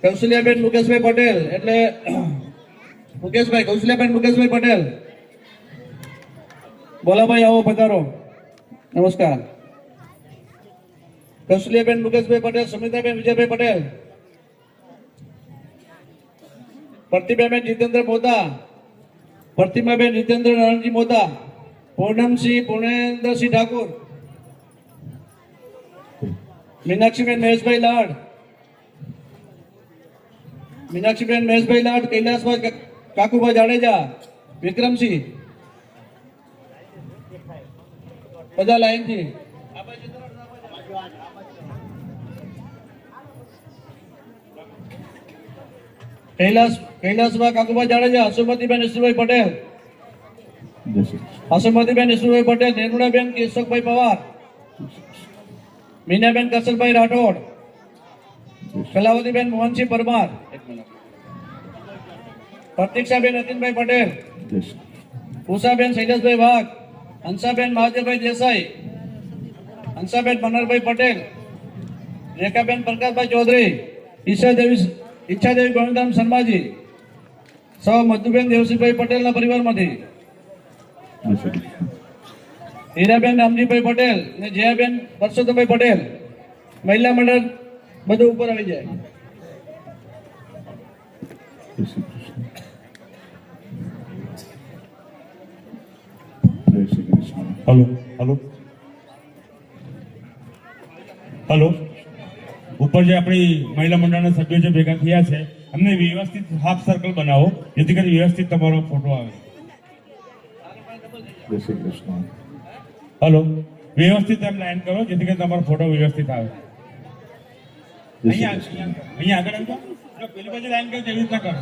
S3: કૌશલ્યાબેન મુકેશભાઈ પટેલ એટલે મુકેશભાઈ, કૌશલ્યાબેન મુકેશભાઈ પટેલ. બોલાભાઈ આવો પધારો. નમસ્કાર. કૌશલ્યાબેન મુકેશભાઈ પટેલ, સુમિતાબેન વિજયભાઈ પટેલ, પ્રતિભાબેન જીતેન્દ્ર મોદા, પ્રતિમાબેન જીતેન્દ્ર નારાયણજી મોદા, પૂનમસિંહ પૂર્ણેન્દ્રસિંહ ઠાકુર, મીનાક્ષીબેન મહેશભાઈ લાડ, મીનાક્ષીબેન મહેશભાઈ લાડ, કૈલાસભાઈ કાકુભાઈ જાડેજા, વિક્રમસિંહ. બધા લાઈનથી. કૈલાસભાઈ કાકુભાઈ જાડેજા, હસુમતીબેન ઈશુભાઈ પટેલ,
S1: જય શ્રી કૃષ્ણ.
S3: હસુમતીબેન ઈશુભાઈ પટેલ, નિર્મળાબેન કેશવભાઈ પવાર, મીનાબેન કરસલભાઈ રાઠોડ, કલાવતીબેન મોહનસિંહ પરમાર, પ્રતીક્ષાબેન નીતિનભાઈ પટેલ,
S1: જય શ્રી કૃષ્ણ.
S3: ઉષાબેન શૈલેષભાઈ વાઘ, હંસાબેન મહાદેવભાઈ દેસાઈ, હંસાબેન મનહરભાઈ પટેલ, રેખાબેન પ્રકાશભાઈ ચૌધરી, ઈચ્છાદેવી ગોવિંદરામ શર્માજી, સૌ મધુબેન દેવસિંહભાઈ પટેલના પરિવારમાંથી,
S1: જય શ્રી કૃષ્ણ.
S3: હીરાબેન રામજીભાઈ પટેલ ને જયાબેન પરસોત્તમભાઈ પટેલ. મહિલા મંડળ બધું ઉપર આવી જાય.
S1: જય શ્રી કૃષ્ણ. જય Shri Krishna.
S4: Hello hello hello ઉપર જે આપણી મહિલા મંડળના સભ્યો જે ભેગા થયા છે એમને વ્યવસ્થિત હાફ સર્કલ બનાવો જેથી કરી વ્યવસ્થિત તમારો ફોટો આવે.
S1: જય શ્રી કૃષ્ણ.
S4: હલો વ્યવસ્થિત એમ લાઈન કરો જેથી કરીને તમારો ફોટો વ્યવસ્થિત આવે.
S1: જય શ્રી
S4: અહીંયા આગળ આવજો. પેલી બાજુ લાઈન કરો એવી રીતના કરો.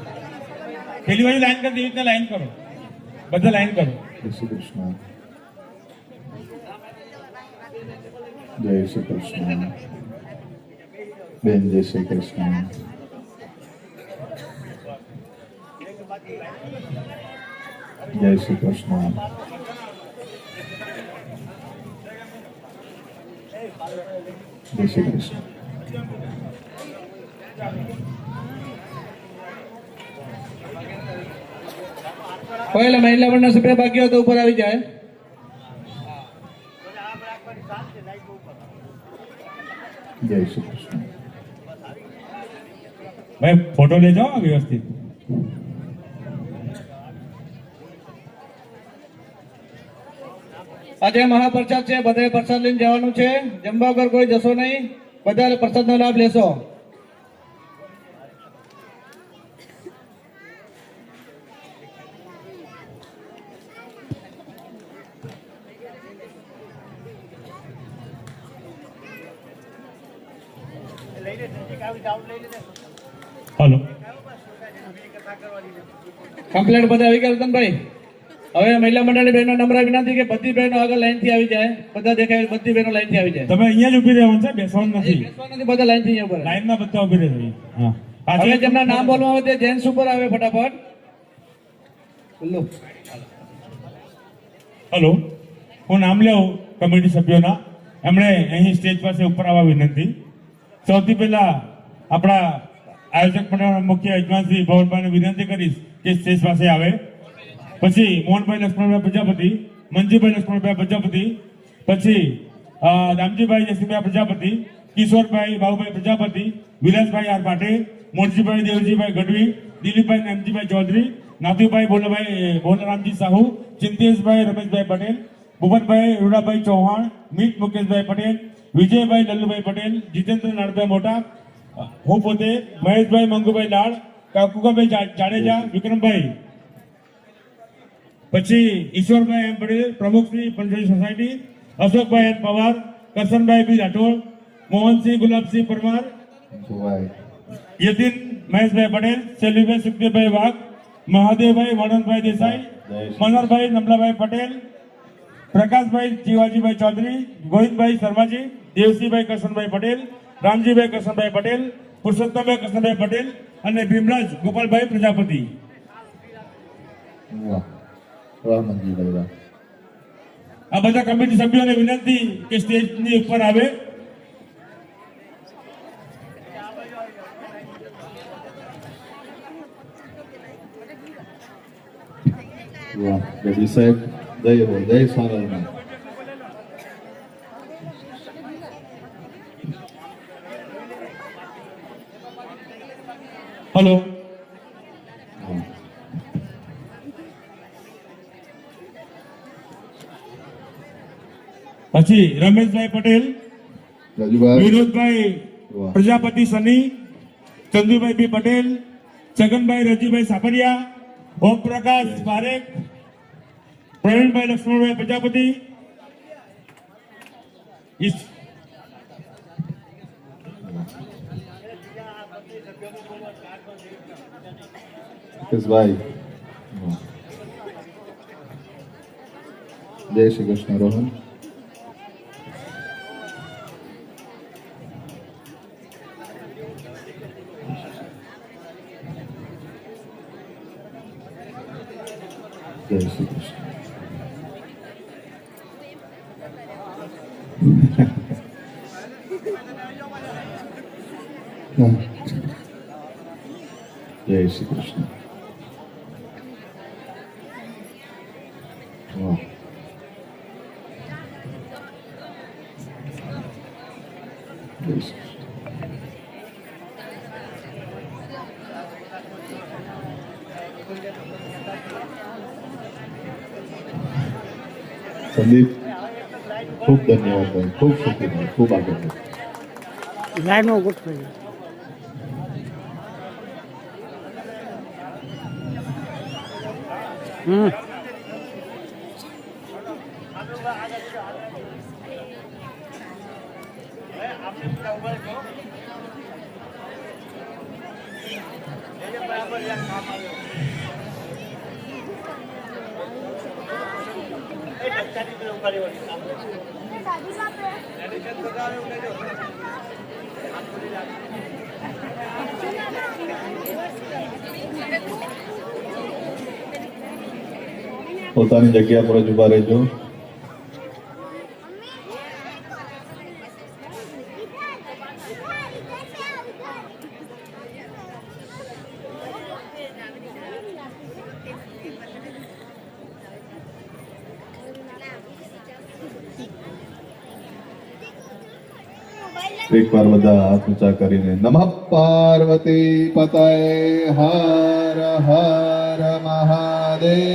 S4: પેલી બાજુ લાઈન કરો એવી રીતના લાઈન કરો. બધા લાઈન કરો.
S1: કૃષ્ણ. જય શ્રી કૃષ્ણ. બેન જય શ્રી કૃષ્ણ. જય શ્રી કૃષ્ણ. જય શ્રી કૃષ્ણ.
S3: પહેલા મહિલા મંડળના સભ્ય બાકી હોય તો ઉપર આવી જાય.
S1: જય શ્રી કૃષ્ણ.
S4: ભાઈ ફોટો લઈ જાઓ વ્યવસ્થિત.
S3: આજે મહાપ્રસાદ છે, બધાએ પ્રસાદ લઈને જવાનું છે. જમવા વગર કોઈ જશો નહીં. બધા પ્રસાદનો લાભ લેશો.
S4: હલો.
S3: કમ્પ્લેટ બધા આવી ગયા રતનભાઈ. હવે મહિલા મંડળની બહેનો નમ્ર વિનંતી કે બધી બહેનો આગળ લાઈનથી આવી જાય. બધા દેખાય બધી બહેનો લાઈનથી આવી જાય.
S4: તમે અહીંયા જ ઉભી રહેવાનું છે, બેસવાનું નથી.
S3: બેસવાનું નથી, બધા લાઈનથી અહીંયા ઉભા રહે.
S4: લાઈનમાં બધા ઉભી રહેજો. હા.
S3: હવે જેમના નામ બોલવા આવે તે જેન્ટ્સ ઉપર આવે ફટાફટ. બોલો.
S4: હલો, હું નામ લઉં કમિટી સભ્યોના. એમણે અહીં સ્ટેજ પાસે ઉપર આવવા વિનંતી. સૌથી પહેલા આપણા આયોજક મંડળના મુખ્ય યજમાન શ્રી ભવનભાઈને વિનંતી કરીશ કે સ્ટેજ પાસે આવે. પછી મોહનભાઈ લક્ષ્મણભાઈ પ્રજાપતિ, મંજુભાઈ લક્ષ્મણભાઈ પ્રજાપતિ, પછી રામજીભાઈ જયસિંહભાઈ પ્રજાપતિ, કિશોરભાઈ બાબુભાઈ પ્રજાપતિ, વિલાસભાઈ આર પાટેલ, મોરજીભાઈ દેવજીભાઈ ગઢવી, દિલીપભાઈ નામજીભાઈ ચૌધરી, નાથુભાઈ બોલરામજી સાહુ, ચિંતેશભાઈ રમેશભાઈ પટેલ, ભુવનભાઈ રૂડાભાઈ ચૌહાણ, મીત મુકેશભાઈ પટેલ, વિજયભાઈ લલ્લુભાઈ પટેલ, જીતેન્દ્ર નારભાઈ મોટા, હું પોતે, મહેશભાઈ મંગુભાઈ લાડ, કાકુકાભાઈ જાડેજા, વિક્રમભાઈ, પછી ઈશ્વરભાઈ એમ પટેલ, પ્રમુખ શ્રી પંચાયત સોસાયટી, અશોકભાઈ એન પવાર, કરશનભાઈ બી રાઠોડ, મોહનસિંહ ગુલાબસિંહ પરમાર,
S1: જોવાય.
S4: યતીન મહેશભાઈ પટેલ, શૈલીભાઈ સુખદેવભાઈ વાઘ, મહાદેવભાઈ વણનભાઈ દેસાઈ, મનોહરભાઈ નમલાભાઈ પટેલ, પ્રકાશભાઈ જીવાજીભાઈ ચૌધરી, ગોવિંદભાઈ શર્માજી, દેવસિંહભાઈ કરશનભાઈ પટેલ, રામજીભાઈ કરશનભાઈ પટેલ, પુરુષોત્તમભાઈ કરશનભાઈ પટેલ અને ભીમરાજ ગોપાલભાઈ પ્રજાપતિ.
S1: વાહ વાહ મંજીભાઈ વાહ.
S4: આ બધા કમિટી સભ્યોને વિનંતી કે સ્ટેજની ઉપર આવે.
S1: વાહ ગઢવી સાહેબ જય હો, જય સ્વામિનારાયણ.
S4: હલો. પછી રમેશભાઈ પટેલ,
S1: રાજુભાઈ
S4: વિનોદભાઈ
S1: વાહ.
S4: પ્રજાપતિ સની, ચંદુભાઈ બી પટેલ, છગનભાઈ રજીભાઈ સાપરિયા, ઓમ પ્રકાશ પારેખ, પ્રવીણભાઈ લક્ષ્મણભાઈ પ્રજાપતિ,
S1: મુકેશભાઈ વાહ. જય શ્રી કૃષ્ણ. રોહન જય શ્રી કૃષ્ણ. જય શ્રી કૃષ્ણ. વાહ. જય શ્રી કૃષ્ણ. સંદીપ ખૂબ ધન્યવાદ ભાઈ, ખૂબ શુક્રિયા, ખૂબ આભાર.
S5: લાઈનમાં ગોઠવાઈ.
S1: પોતાની જગ્યા પર જ ઊભા રહેજો. એક વાર બધા હાથ ઊંચા કરીને નમઃ પાર્વતી પતય હર હર મહાદેવ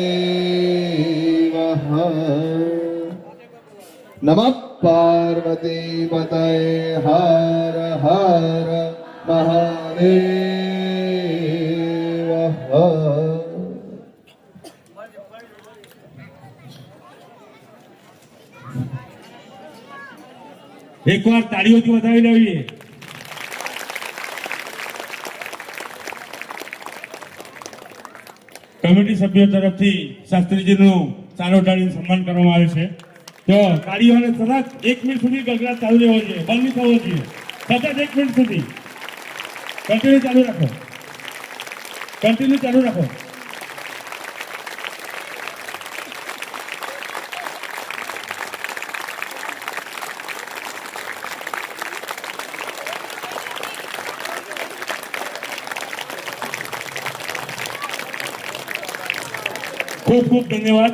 S1: નમઃ પાર્વતી પતય હર હર મહાદેવ.
S4: એકવાર તાળીઓથી વધાવી લેવી. કમિટી સભ્યો તરફથી શાસ્ત્રીજીનું ચાલો ટાળીને સન્માન કરવામાં આવે છે. તો તાળીઓને સતત 1 મિનિટ સુધી ગગડાટ ચાલુ રહેવો જોઈએ, બંધ નહીં થવો જોઈએ. સતત 1 મિનિટ સુધી કન્ટિન્યુ ચાલુ રાખો, કન્ટિન્યુ ચાલુ રાખો. ખૂબ ખૂબ ધન્યવાદ.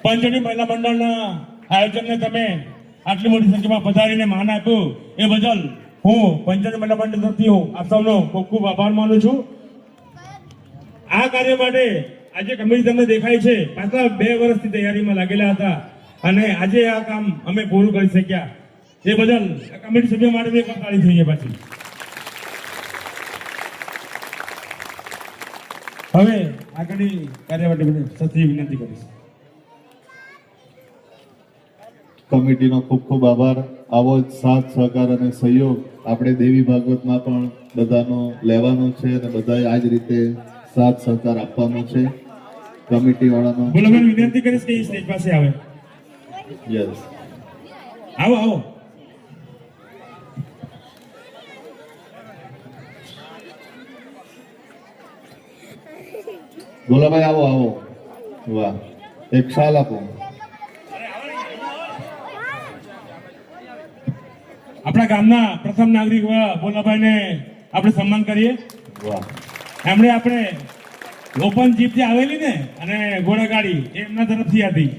S4: પંચણી મહિલા મંડળના આયોજનને તમે આટલી મોટી સંખ્યામાં પધારીને માન આપ્યું એ બદલ હું પંચણી મહિલા મંડળ તરફથી આપ સૌનો ખૂબ ખૂબ આભાર માનું છું. આ કાર્ય માટે આજે કમિટી તમને દેખાય છે, પાછલા 2 વર્ષથી તૈયારીમાં લાગેલા હતા અને આજે આ કામ અમે પૂરું કરી શક્યા એ બદલ કમિટી સભ્યો માટે એક તાળી થઈ ગઈ. પાછી હવે આગળની કાર્યવાહી સત્ય વિનંતી કરીશ.
S1: કમિટીનો ખૂબ ખૂબ આભાર. આવો જ સાથ સહકાર અને સહયોગ આપણે દેવી ભાગવતમાં પણ બધાનો લેવાનો છે અને બધાએ આ જ રીતે સાથ સહકાર આપવાનો છે. કમિટી વાળાનો
S4: બોલો, મેં વિનંતી કરીશ કે એ સ્ટેજ પાસે આવે.
S1: યસ,
S4: આવો આવો.
S1: ગોલાભાઈ આવો આવો. વાહ, એક શાલ આપો.
S4: આપણા ગામના પ્રથમ નાગરિક ભોલાભાઈને આપણે સન્માન કરીએ.
S1: વાહ,
S4: એમણે આપણે ઓપન જીપ જે આવેલી ને અને ઘોડાગાડી એ એમના તરફથી હતી.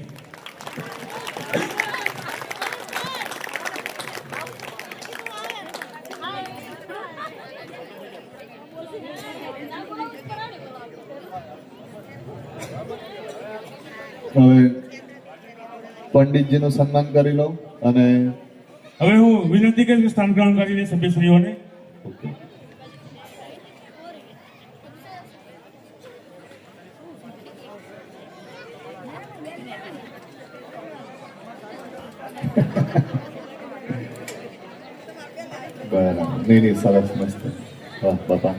S1: હવે પંડિતજીનું સન્માન કરી લો અને
S4: હવે હું વિનંતી કરીશ સ્થાન ગ્રહણ કરીને સભ્યશ્રીઓને.
S1: બરાબર. નહીં સરસ, મસ્ત. વાહ બાપા.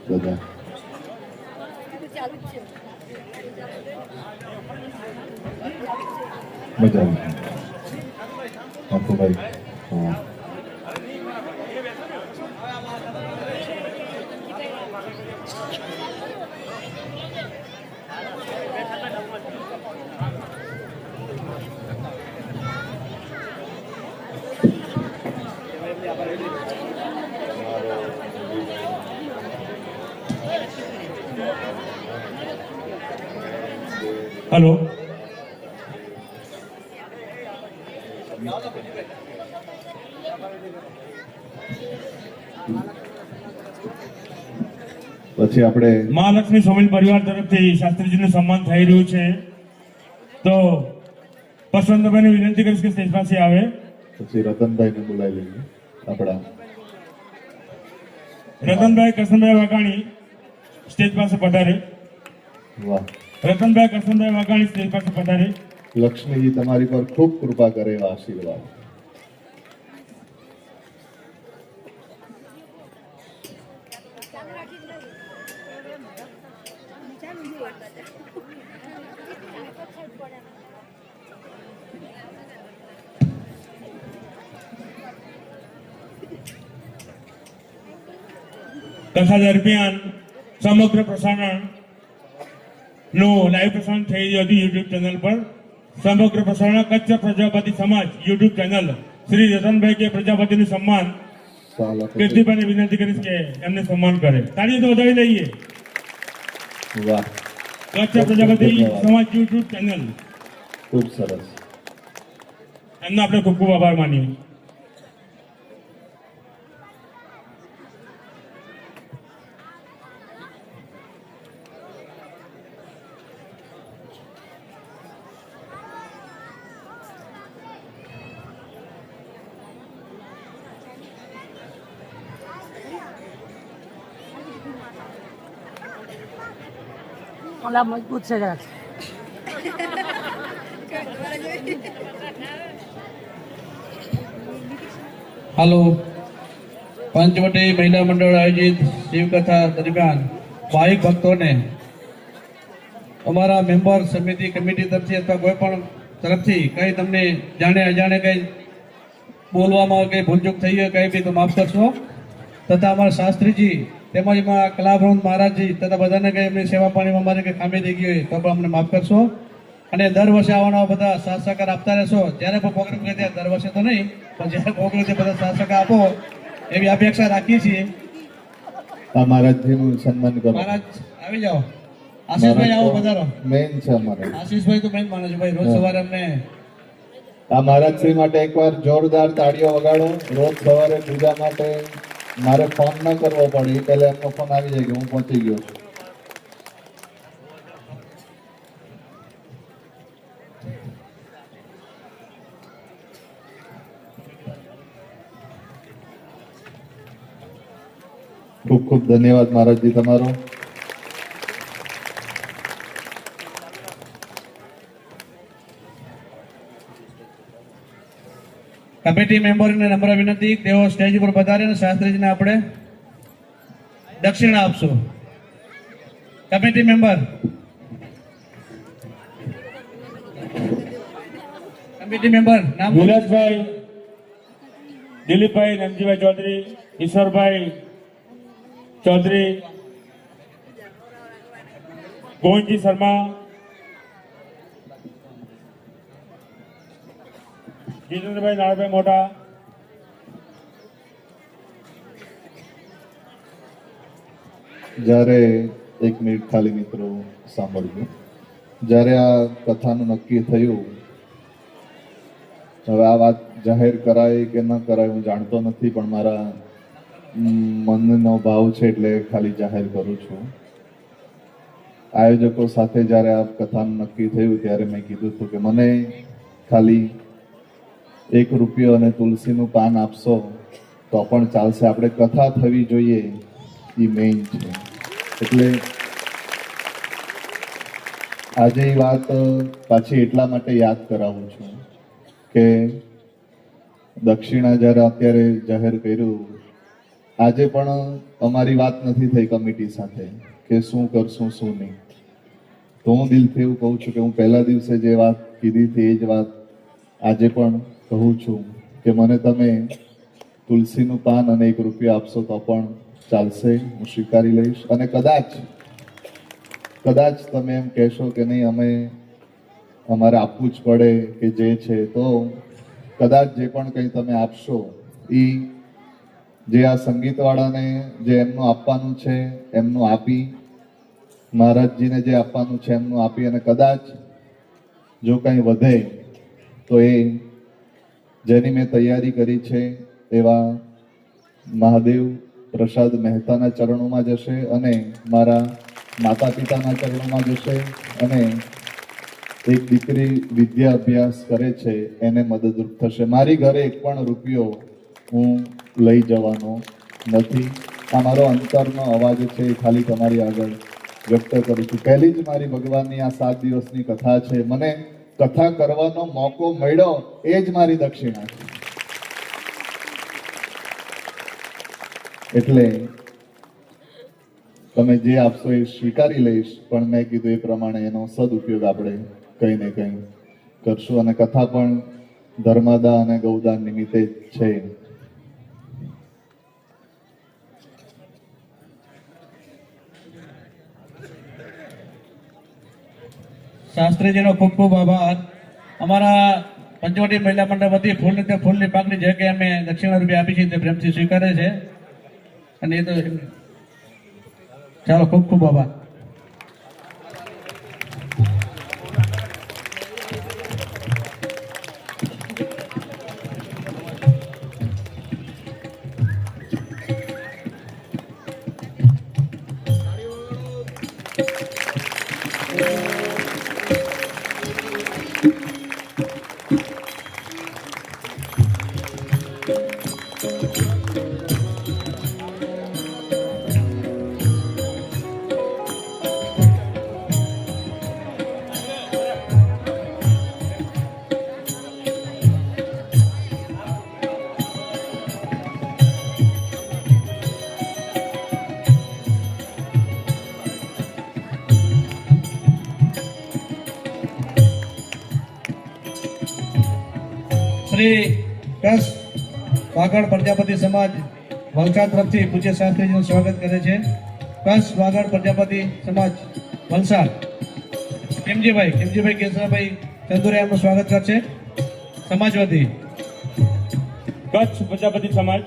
S1: બધા મજા આવી. ભાઈ હા.
S4: હલો,
S1: પછી આપણે
S4: મહાલક્ષ્મી સ્વામી પરિવાર તરફથી શાસ્ત્રીજીનું સન્માન થઈ રહ્યું છે. તો પસંદભાઈને વિનંતી કરીશ કે સ્ટેજ પાસે આવે.
S1: પછી રતનભાઈને બોલાવી લઈએ. આપણા
S4: રતનભાઈ કરશનભાઈ વાઘાણી સ્ટેજ પાસે પધારે.
S1: વાહ,
S4: રતનભાઈ કરશનભાઈ વાઘાણી સ્ટેજ પાસે પધારે.
S1: લક્ષ્મીજી તમારી પર ખૂબ કૃપા કરે એવા આશીર્વાદ.
S4: કથા દરમિયાન સમગ્ર પ્રસારણ નું લાઈવ પ્રસારણ થઈ રહ્યું હતું યુટ્યુબ ચેનલ પર. સમગ્ર પ્રસારણ કચ્છ પ્રજાપતિ સમાજ યુટ્યુબ ચેનલ શ્રી રતનભાઈ કે પ્રજાપતિનું સન્માન કીર્તિભાઈને વિનંતી કરીશ કે એમને સન્માન કરે. તાળી તો વધાવી લઈએ.
S1: વાહ,
S4: કચ્છ પ્રજાપતિ સમાજ યુટ્યુબ ચેનલ,
S1: ખૂબ સરસ.
S4: એમનો આપણે ખૂબ ખૂબ આભાર માનીએ.
S5: ઓલા મજબૂત છે જરાક.
S3: હાલો, પંચવટી મહિલા મંડળ આયોજિત શિવકથા દરમિયાન ભાવિક ભક્તોને અમારા મેમ્બર સમિતિ કમિટી તરફથી અથવા કોઈ પણ તરફથી કંઈ તમને જાણે અજાણે કંઈ બોલવામાં કંઈ ભૂલચૂક થઈ હોય કંઈ બી તો માફ કરશો. તથા અમારા શાસ્ત્રીજી તેમજ એમાં કલાવૃંદ મહારાજજી તથા બધાને કંઈ એમની સેવા પાણીમાં અમારે કંઈ ખામી થઈ ગઈ હોય તો પણ અમને માફ કરશો. અને દર વર્ષે આવવાના બધા સાથ સહકાર આપતા રહેશો. જ્યારે પણ પ્રોગ્રામ કરીએ ત્યારે દર વર્ષે તો નહીં, પણ જ્યારે પ્રોગ્રામ છે બધા સાથ સહકાર આપો એવી અપેક્ષા રાખીએ છીએ.
S1: આ મહારાજજીનું સન્માન કરો.
S3: મહારાજ આવી જાઓ. આશીષભાઈ આવો, પધારો.
S1: મેન છે અમારે
S3: આશીષભાઈ તો મેન માનો છે ભાઈ. રોજ સવારે અમને
S1: આ મહારાજશ્રી માટે એકવાર જોરદાર તાળીઓ વગાડો. રોજ સવારે પૂજા માટે મારે ફોન ન કરવો પડે, એ પહેલા એમનો ફોન આવી જાય કે હું પહોંચી ગયો છું. ખૂબ ખૂબ ધન્યવાદ મહારાજજી તમારો.
S3: કમિટી મેમ્બરને નમ્ર વિનંતી, તેઓ સ્ટેજ ઉપર પધારે અને શાસ્ત્રીજીને આપણે દક્ષિણા આપશું. કમિટી મેમ્બર, નામ
S4: વિલાસભાઈ, દિલીપભાઈ, રમજીભાઈ ચૌધરી, ઈશ્વરભાઈ ચૌધરી, ગોવિંદજી શર્મા, જીતેન્દ્રભાઈ નારાયણભાઈ મોટા,
S1: જ્યારે એક મિનિટ ખાલી મિત્રો સાંભળજો. જ્યારે આ કથાનું નક્કી થયું, હવે આ વાત જાહેર કરાય કે ન કરાય હું જાણતો નથી, પણ મારા મનનો ભાવ છે એટલે ખાલી જાહેર કરું છું. આયોજકો સાથે જ્યારે આ કથાનું નક્કી થયું ત્યારે મેં કીધું હતું કે મને ખાલી ₹1 અને તુલસીનું પાન આપશો તો પણ ચાલશે, આપણે કથા થવી જોઈએ એ મેઇન છે. એટલે આજે એ વાત પાછી એટલા માટે યાદ કરાવું છું કે દક્ષિણા જ્યારે અત્યારે જાહેર કર્યું, આજે પણ અમારી વાત નથી થઈ કમિટી સાથે કે શું કરશું શું નહીં. તો હું દિલથી એવું કહું છું કે હું પહેલા દિવસે જે વાત કીધી હતી એ જ વાત આજે પણ કહું છું કે મને તમે તુલસીનું પાન અને ₹1 આપશો તો પણ ચાલશે, હું સ્વીકારી લઈશ. અને કદાચ તમે એમ કહેશો કે નહીં અમે અમારે આપવું જ પડે કે જે છે, તો કદાચ જે પણ કંઈ તમે આપશો એ જે આ સંગીતવાળાને જે એમનું આપવાનું છે એમનું આપી, મહારાજજીને જે આપવાનું છે એમનું આપી, અને કદાચ જો કંઈ વધે તો એ જેની મેં તૈયારી કરી છે એવા મહાદેવ પ્રસાદ મહેતાના ચરણોમાં જશે અને મારા માતા પિતાના ચરણોમાં જશે, અને એક દીકરી વિદ્યા અભ્યાસ કરે છે એને મદદરૂપ થશે. મારી ઘરે એક પણ ₹1 હું લઈ જવાનો નથી. આ મારો અંતરનો અવાજ છે, એ ખાલી તમારી આગળ વ્યક્ત કરું છું. પહેલી જ મારી ભગવાનની આ 7 દિવસની કથા છે, મને કથા કરવાનો મોકો મળ્યો એ જ મારી દક્ષિણા છે. એટલે તમે જે આપશો એ સ્વીકારી લઈશ, પણ મેં કીધું એ પ્રમાણે એનો સદુપયોગ આપણે કંઈ ને કંઈ કરશું. અને કથા પણ ધર્મદાન અને ગૌદાન નિમિત્તે જ છે.
S3: શાસ્ત્રીજીનો ખૂબ ખૂબ આભાર. અમારા પંચવટી મહિલા મંડળ વતી ફૂલની પાકડી જે કે અમે દક્ષિણા રૂપિયા આપી છે તે પ્રેમથી સ્વીકારે છે. અને એ તો ચાલો, ખૂબ ખૂબ આભાર. શ્રી કસ વાગડ પ્રજાપતિ સમાજ વલસાડ તરફથી પૂજ્ય શાસ્ત્રીજીનું સ્વાગત કરે છે. કસ વાગડ પ્રજાપતિ સમાજ વલસાડ કેમજીભાઈ કેશરાભાઈ ચંદુરિયા એમનું સ્વાગત કરશે સમાજ વતી.
S4: કચ્છ પ્રજાપતિ સમાજ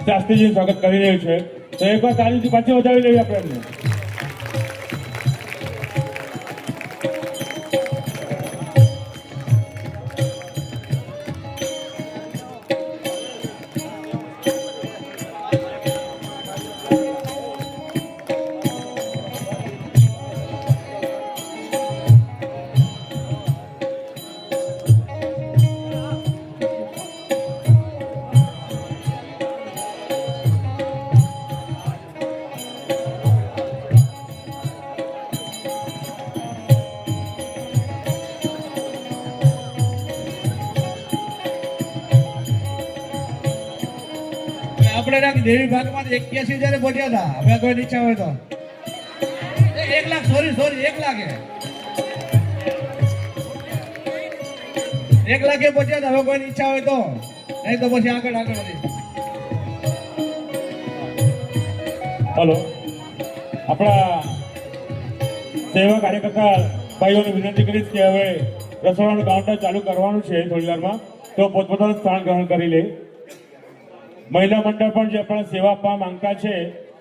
S4: શાસ્ત્રીજીનું સ્વાગત કરી રહ્યું છે. તો એકવાર તાલીથી પાછી વધાવી લઈએ આપણે એમને.
S3: આપણે દેવી ભાગમાં 81,000 પહોંચ્યા હતા. હવે કોઈ ઈચ્છા હોય તો 1 લાખ, સોરી 1 લાખે 1 લાખે પહોંચ્યા હતા. હવે કોઈ ઈચ્છા હોય તો, નહીં તો પછી આગળ વધી.
S4: હલો, આપણા સેવા કાર્યકર્તા ભાઈઓને વિનંતી કરીશ કે હવે રસોડાનું કાઉન્ટર ચાલુ કરવાનું છે થોડી વારમાં, તો પોતપોતાનું સ્થાન ગ્રહણ કરી લે. મહિલા મંડળ પણ જે આપણા સેવા આપવા માંગતા છે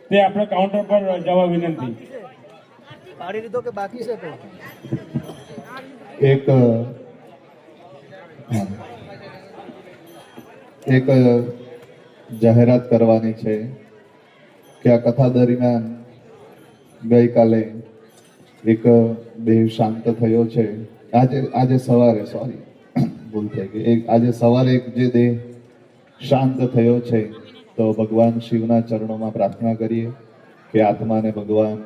S4: તે આપણે કાઉન્ટર પર જવા વિનંતી.
S5: પાડી લીધો કે બાકી છે?
S1: એક જાહેરાત કરવાની છે કે આ કથા દરમિયાન ગઈકાલે એક દેહ શાંત થયો છે. આજે સવારે ભૂલ થઈ ગઈ. આજે સવારે એક જે દેહ શાંત થયો છે, તો ભગવાન શિવના ચરણોમાં પ્રાર્થના કરીએ કે આત્માને ભગવાન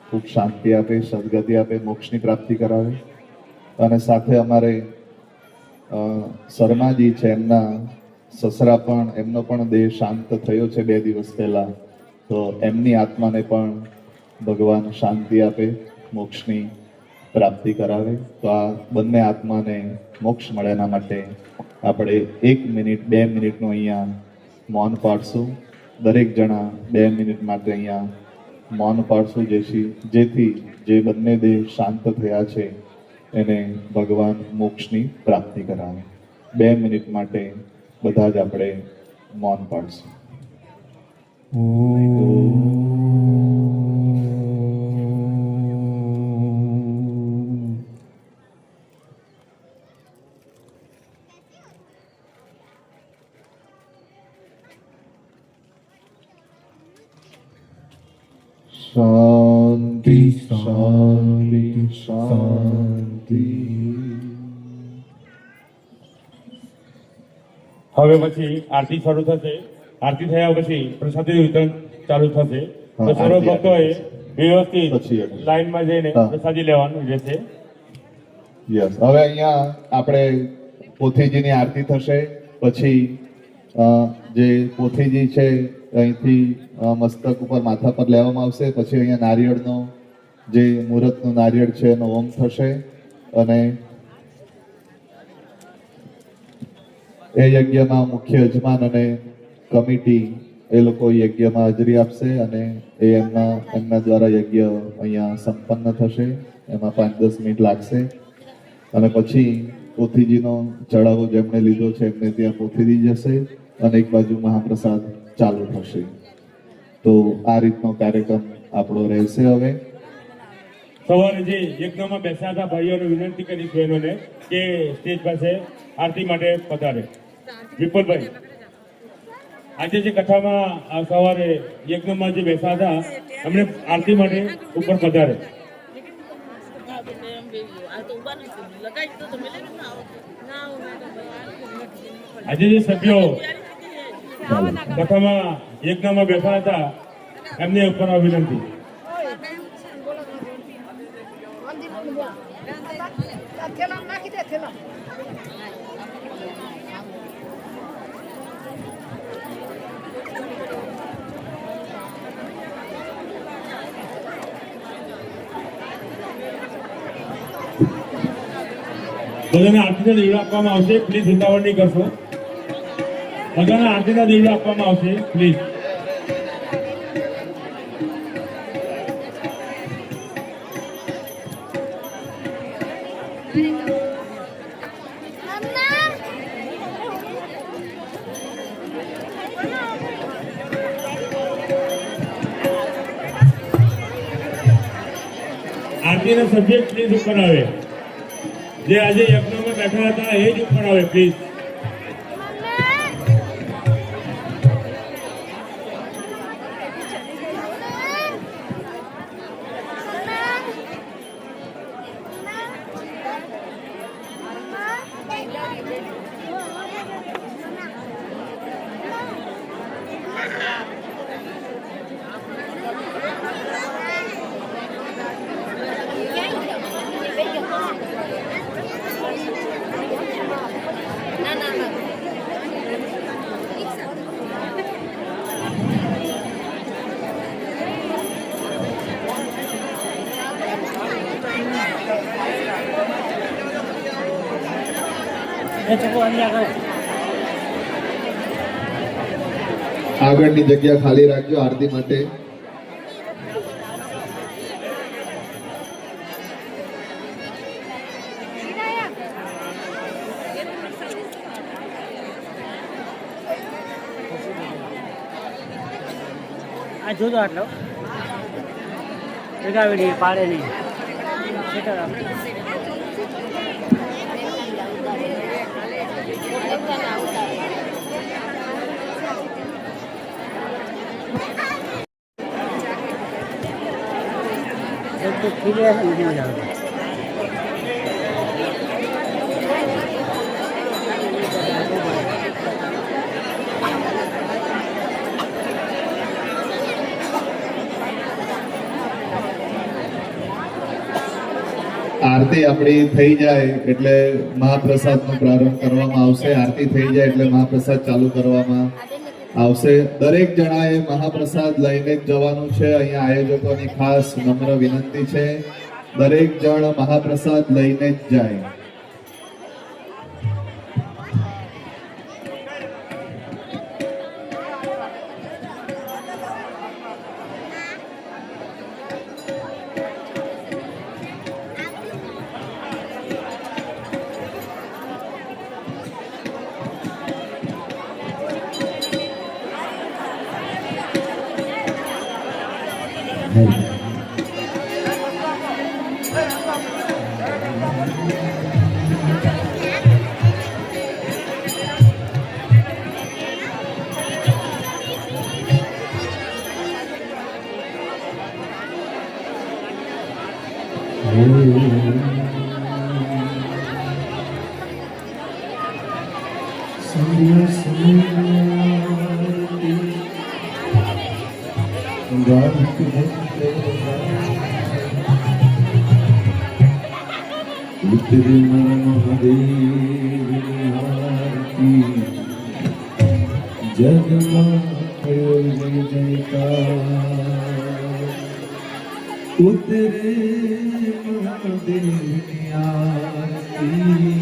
S1: ખૂબ શાંતિ આપે, સદગતિ આપે, મોક્ષની પ્રાપ્તિ કરાવે. અને સાથે અમારે શર્માજી છે, એમના સસરા પણ, એમનો પણ દેહ શાંત થયો છે 2 દિવસ પહેલા, તો એમની આત્માને પણ ભગવાન શાંતિ આપે, મોક્ષની પ્રાપ્તિ કરાવે. તો આ બંને આત્માને મોક્ષ મળે એના માટે આપણે 1 મિનિટ 2 મિનિટનું અહીંયા મૌન પાડશું. દરેક જણા 2 મિનિટ માટે અહીંયા મૌન પાડશું, જેથી જે બંને દેહ શાંત થયા છે એને ભગવાન મોક્ષની પ્રાપ્તિ કરાવે. 2 મિનિટ માટે બધા જ આપણે મૌન પાડશું. શાંતિ શાંતિ શાંતિ.
S4: હવે પછી આરતી શરૂ થશે. આરતી થયા પછી પ્રસાદી વિતરણ ચાલુ થશે. તો સર્વ ભક્તોએ વ્યવસ્થિત લાઈનમાં જઈને પ્રસાદી લેવાનું રહેશે.
S1: યસ, હવે અહીંયા આપણે પોથીજીની આરતી થશે. પછી જે પોથીજી છે અહીંથી મસ્તક ઉપર માથા પર લેવામાં આવશે. પછી અહીંયા નારિયેળનો જે મુહૂર્તનું નારિયેળ છે એનો હોમ થશે અને એ યજ્ઞમાં મુખ્ય યજમાન અને કમિટી એ લોકો યજ્ઞમાં હાજરી આપશે અને એ એમના દ્વારા યજ્ઞ અહીંયા સંપન્ન થશે. એમાં 5-10 મિનિટ લાગશે અને પછી પોથીજીનો ચડાવો જેમણે લીધો છે એમને ત્યાં પોથીજી જશે અને એક બાજુ મહાપ્રસાદ ચાલુ થશે. તો આ રીતનો કાર્યક્રમ આપણો રહેશે. હવે
S4: સવારે જે યજ્ઞમાં બેસ્યા હતા ભાઈઓને વિનંતી કરી બહેનોને કે સ્ટેજ પાસે આરતી માટે પધારે. વિપુલભાઈ, આજે જે કથામાં આ સવારે યજ્ઞમાં જે બેસા હતા એમણે આરતી માટે ઉપર પધારે. આજે જે સભ્યો કથામાં યજ્ઞમાં બેસા હતા એમને ઉપર આ વિનંતી. બધાને આરતીના દીવડા આપવામાં આવશે. પ્લીઝ ઉતાવળ નહીં કરશો. બધાને આરતીના દીવડા આપવામાં આવશે. પ્લીઝ. આરતીના સભ્ય પ્લીઝ ઉપર આવે. જે આજે યજ્ઞમાં બેઠા હતા એ જ ઉપર આવે પ્લીઝ.
S1: આગળની જગ્યા ખાલી રાખજો આરતી માટે.
S6: આ જોજો આટલો લગાવી પાડે નહીં. તો ખીલે નથી મજા આવે.
S1: આરતી આપણી થઈ જાય એટલે મહાપ્રસાદનો પ્રારંભ કરવામાં આવશે. આરતી થઈ જાય એટલે મહાપ્રસાદ ચાલુ કરવામાં આવશે. દરેક જણાએ મહાપ્રસાદ લઈને જ જવાનું છે. અહીંયા આયોજકોની ખાસ નમ્ર વિનંતી છે, દરેક જણ મહાપ્રસાદ લઈને જ જાય. जगमा ઉતરે મહાદેવની આરતી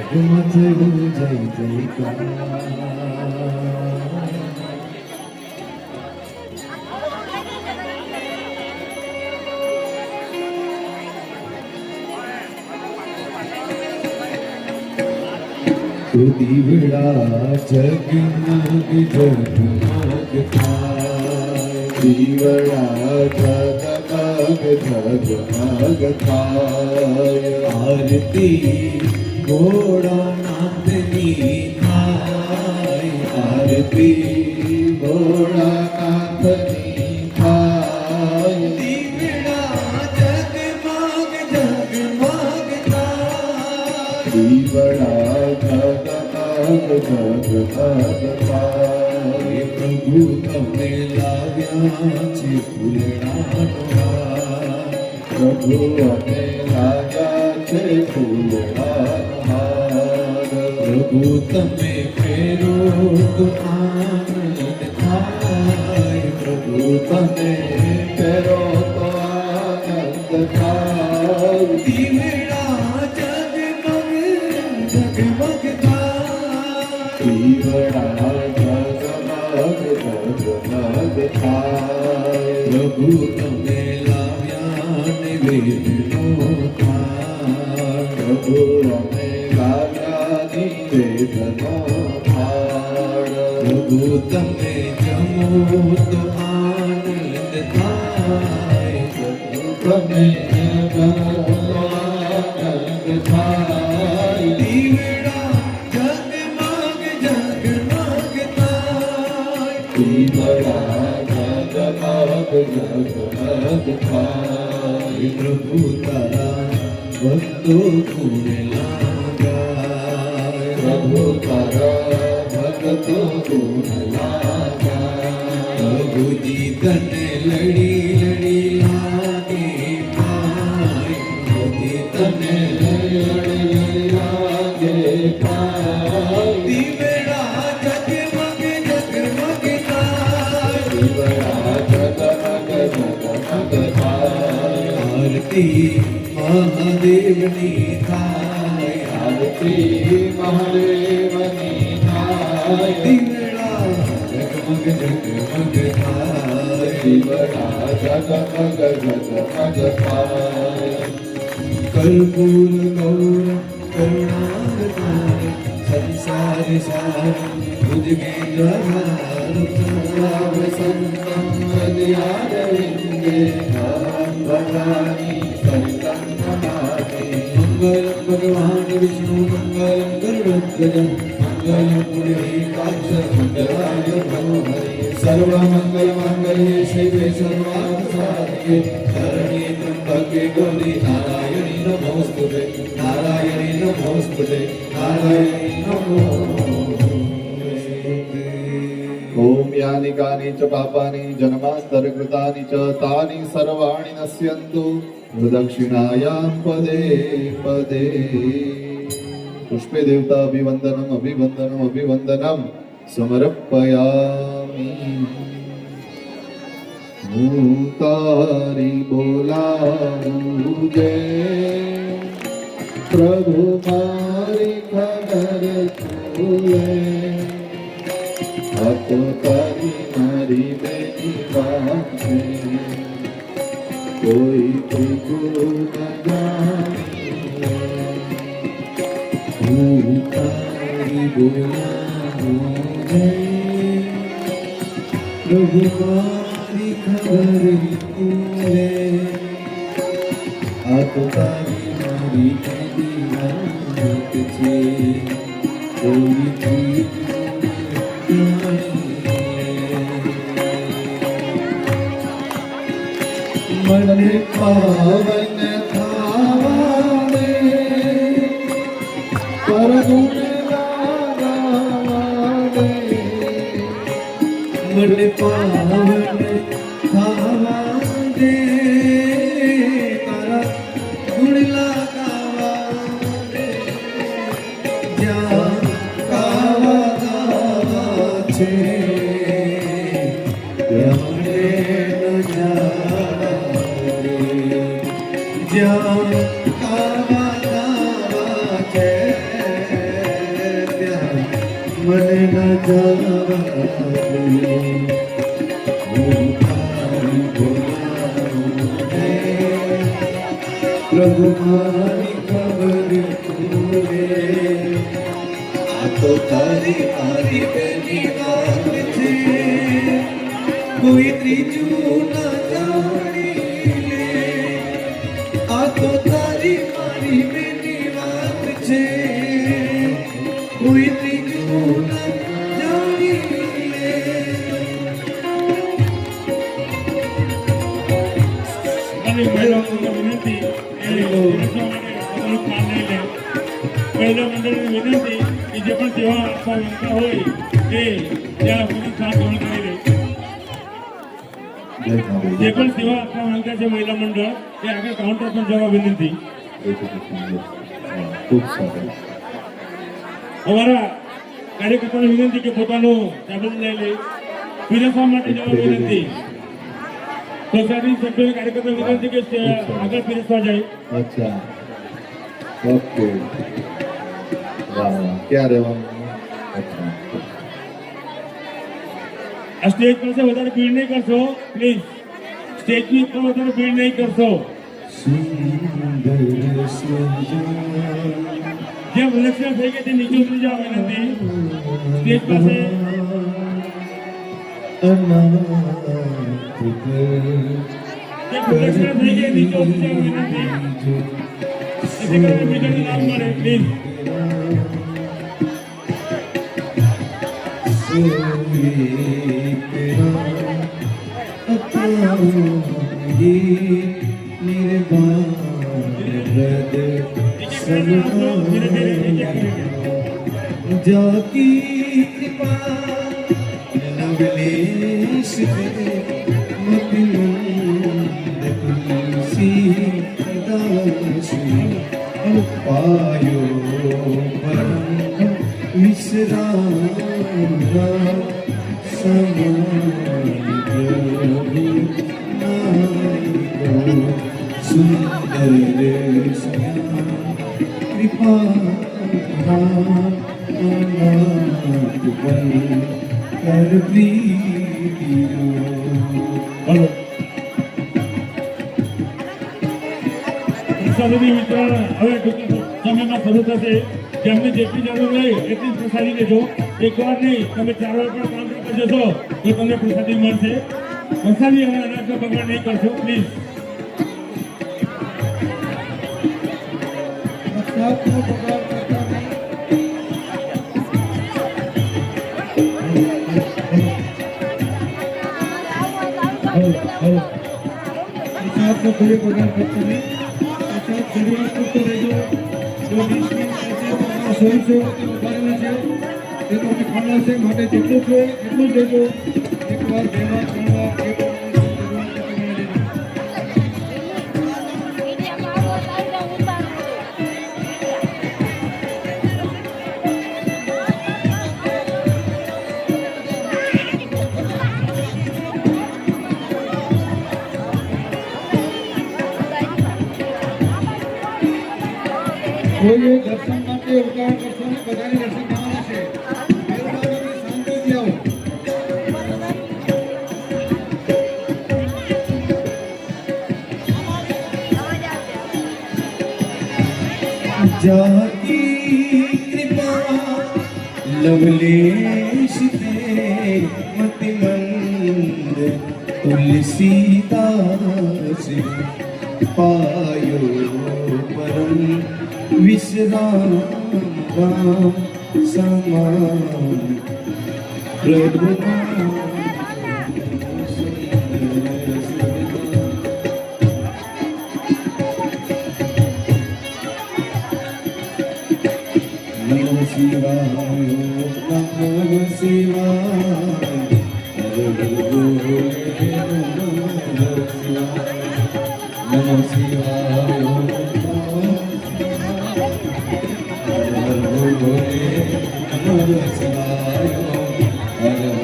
S1: મથડું જય જયકાર દીવડા જગમગ જગમગ થાય દીવડા જગમગ જગમગ થાય આરતી ભોળાનાથની થાય આરતી ભોળાનાથની થાય દીવડા જગમગ જગમગ થાય દીવડા પ્રભુ તમે લાવ્યા છે ફૂલડાનો પ્રભુ અમે લાવ્યા છે ફૂલડાનો પ્રભુ તમે ફેરો તો આનંદ થાય પ્રભુ તમે ફેરો તો આનંદ થાય દીવડા જગમગ જગમગ દીવડા જગમગ જગમગ થાય પ્રભુ તમે લાવ્યા નિવેદનો થાય પ્રભુ અમે લાવ્યા નિવેદનો થાય પ્રભુ તમે જમો તો આનંદ થાય પ્રભુ તમે જમો તો આનંદ થાય દીવડા પ્રભુ તારા ભક્તો ગુણ લાગાય પ્રભુ તારા ભક્તો ગુણ લાગાય પ્રભુજી તને લડી લડી લાગે પાય પ્રભુજી તને લડી લડી લાગે પાય દીવડા જગમગ જગમગ આરતી મહાદેવની થાય આરતી મહાદેવની થાય દીવડા જગમગ જગમગ થાય દીવડા જગમગ જગમગ થાય કર્પૂર ગૌર કરુણાવતાર સંસાર સાર ભુજગેન્દ્રહાર સંતમ હૃદયારવિંદે ભવાની સરિતં નમામિ મંગલં ભગવાન વિષ્ણુ મંગલં ગરુડધ્વજ મંગલં પુંડરીકાક્ષ મંગલાય નમો હરિ સર્વમંગલ માંગલ્યે શિવે સર્વાર્થ સાધિકે શરણ્યે ત્ર્યંબકે ગૌરી નારાયણી નમોસ્તુતે નારાયણી નમોસ્તુતે નારાયણી નમોસ્તુતે ઓમ યાની કાની ચ પાપાની જન્માંતરકૃતાની ચ તાની સર્વાણિ નશ્યન્તુ પ્રદક્ષિણાયાં પદે પદે પુષ્પે દેવતા અભિવંદનમ અભિવંદનમ અભિવંદનમ સમર્પયામિ હું તારી બોલાવું જે પ્રભુ મારી ખબર તુલે આ તો તારી મારી બેની વાત છે કોઈ ત્રિગુણ ન જાણીએ હું તારી બોલાવું છે પ્રભુ મારી ખબર તુલે આ તો તારી મારી બેની વાત છે કોઈ મને પાવન થાવા દે પરગુણ ગાવા દે મને પાવન થાવા દે તારા ગુણ લગાવા દે જ્યાં ગાવા છે ત્યારે ન જાવે જ્યાં આવા નાવા છે ત્યાં મને ન જાવે હું તારી બોલાવું છે પ્રભુ મારી ખબર તુરે આ તો તારી મારી બેની વાત છે કોઈ ત્રીજું ના જાણી લે આ તો તારી મારી બેની વાત છે કોઈ ત્રીજું ના જાણી લે
S4: અને મહિલા વિનંતી એ પીરસવા માટે પોતાનું કામ લઈ લે. મહિલા મંડળની વિનંતી કે જે પણ સેવા આપવા માંગતા હોય તે ત્યાં સુધી સાથ ગ્રહણ કરી લે. જે પણ સેવા આપવા માંગતા છે મહિલા મંડળ તે આગળ કાઉન્ટર પર જવા વિનંતી.
S1: ખૂબ સારું
S4: અમારા કાર્યકર્તાને વિનંતી કે પોતાનું ટેબલ લઈ લે. પીરસવા માટે જવા વિનંતી. સોસાયટી સભ્યોને કાર્યકર્તા વિનંતી કે આગળ પીરસવા જાય.
S1: અચ્છા ઓકે વાહ વાહ ક્યાં રહેવાનું અચ્છા
S4: આ સ્ટેજ પાસે વધારે ભીડ નહીં કરશો પ્લીઝ. સ્ટેજની ઉપર વધારે ભીડ નહીં કરશો.
S1: સુંદર સજા
S4: જે પ્રદક્ષિણા થઈ ગઈ તે નીચે ઉતરી જવા વિનંતી. સ્ટેજ પાસે જે પ્રદક્ષિણા થઈ ગઈ નીચે ઉતરી જવા વિનંતી. જેથી કરીને બીજાને લાભ મળે પ્લીઝ.
S1: जाकी कृपा नवलेश मति मंद तुलसी दासी पायो परम विश्राम सुंदर कृपा कर प्रीतियो
S4: હલો. પ્રસાદી વિતરણ હવે ટૂંક સમયમાં શરૂ થશે. જેમને જેટલી જરૂર હોય એટલી જ પ્રસાદી લેજો. એકવાર નહીં, તમે 4 વાર પણ કામ પર જશો તો તમને પ્રસાદી મળશે. પ્રસાદી હવે અનાજનો બગાડ નહીં કરશો પ્લીઝ.
S7: आपको पूरे प्रोग्राम करते हैं साथ जरूरत करते रहेજો જો 20 મિનિટ થશે તો સ્વયંસેવકો ઉભારેલા છે તે તો અમે ખાણા છે માટે જેટલું જોઈએ એટલું જ લેજો. એકવાર 2 વાર 3 વાર એક વાર કોઈએ દર્શન માટે ઉતાવળ કરશો ને બધાને દર્શન થવાના છે. મહેરબાની શાંતિથી આવો.
S1: जाकी कृपा लवलेश ते मति मंद तुलसीदास पायो परम विश्राम समान प्रभु नमः शिवाय नमः शिवाय हर बोले नमः शिवाय हर बोले नमः शिवाय हर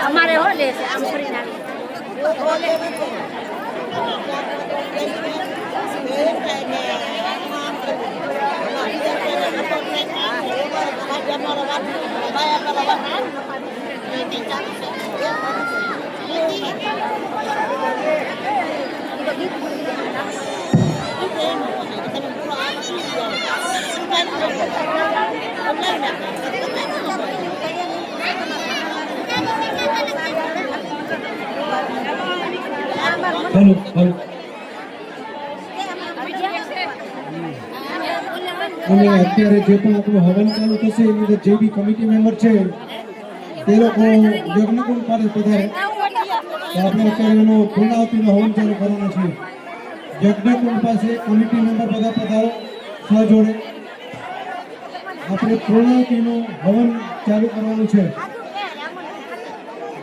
S8: અમારે હો લે છે આમ ફરીને
S7: હલો હલો અને અત્યારે જે પણ આપણું હવન ચાલુ થશે એની અંદર જે બી કમિટી મેમ્બર છે તે લોકો યજ્ઞકુંડ પાસે પધારે તો આપણે અત્યારે એનો પૂર્ણાહુતિનો હવન ચાલુ કરવાનો છે. યજ્ઞકુંડ પાસે કમિટી મેમ્બર બધા પધારો સહજોડે આપણે પૂર્ણાહુતિનું હવન ચાલુ કરવાનું છે.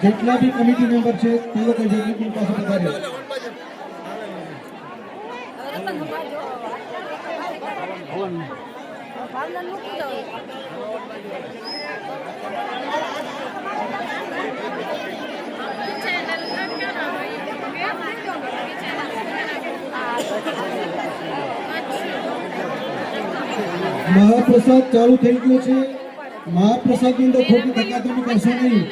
S7: જેટલા બી કમિટી મેમ્બર છે તે લોકો યજ્ઞકુંડ પાસે પધારે. મહાપ્રસાદ ચાલુ થઈ ગયો છે. મહાપ્રસાદની અંદર ખોટી ધક્કાધુક્કી કરશો નહીં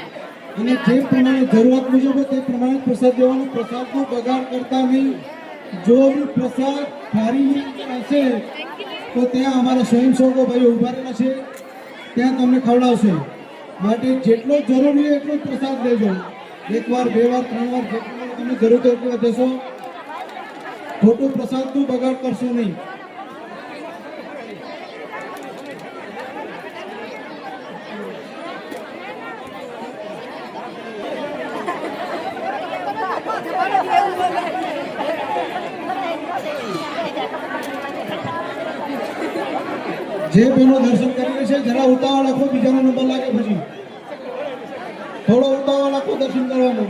S7: અને જે પ્રમાણે જરૂરિયાત મુજબ તે પ્રમાણે પ્રસાદ દેવાનો. પ્રસાદનો બગાડ કરતા નહીં. જો બી પ્રસાદ થાળી હશે તો ત્યાં અમારા સ્વયંસેવકો ભાઈઓ ઉભા રહેલા છે, ત્યાં તમને ખવડાવશે. માટે જેટલો જરૂરી હોય એટલો જ પ્રસાદ લેજો. એકવાર, બે વાર, 3 વાર જેટલો તમને જરૂર હોય એટલો દેશો. ખોટો પ્રસાદનો બગાડ કરશો નહીં. જે બહેનો દર્શન કરી છે જરા ઉતાવળ રાખો, બીજાનો નંબર લાગે પછી થોડો ઉતાવળ રાખો દર્શન કરવાનો.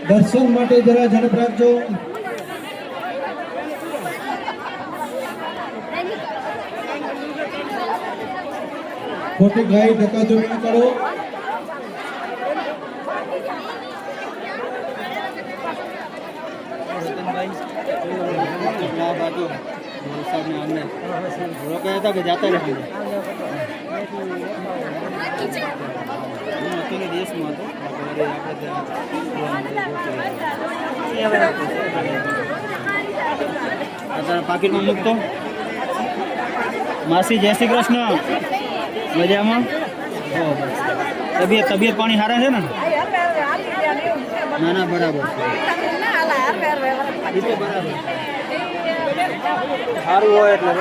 S7: દર્શન માટે જરા ઝડપ રાખજો. ખોટી ગાય ધક્કાધુક્કી ન કરો.
S6: પાકીટમાં મૂકતો. માસી જય શ્રી કૃષ્ણ. મજામાં? તબિયત પાણી સારા છે ને? ના ના બરાબર સારું હોય એટલે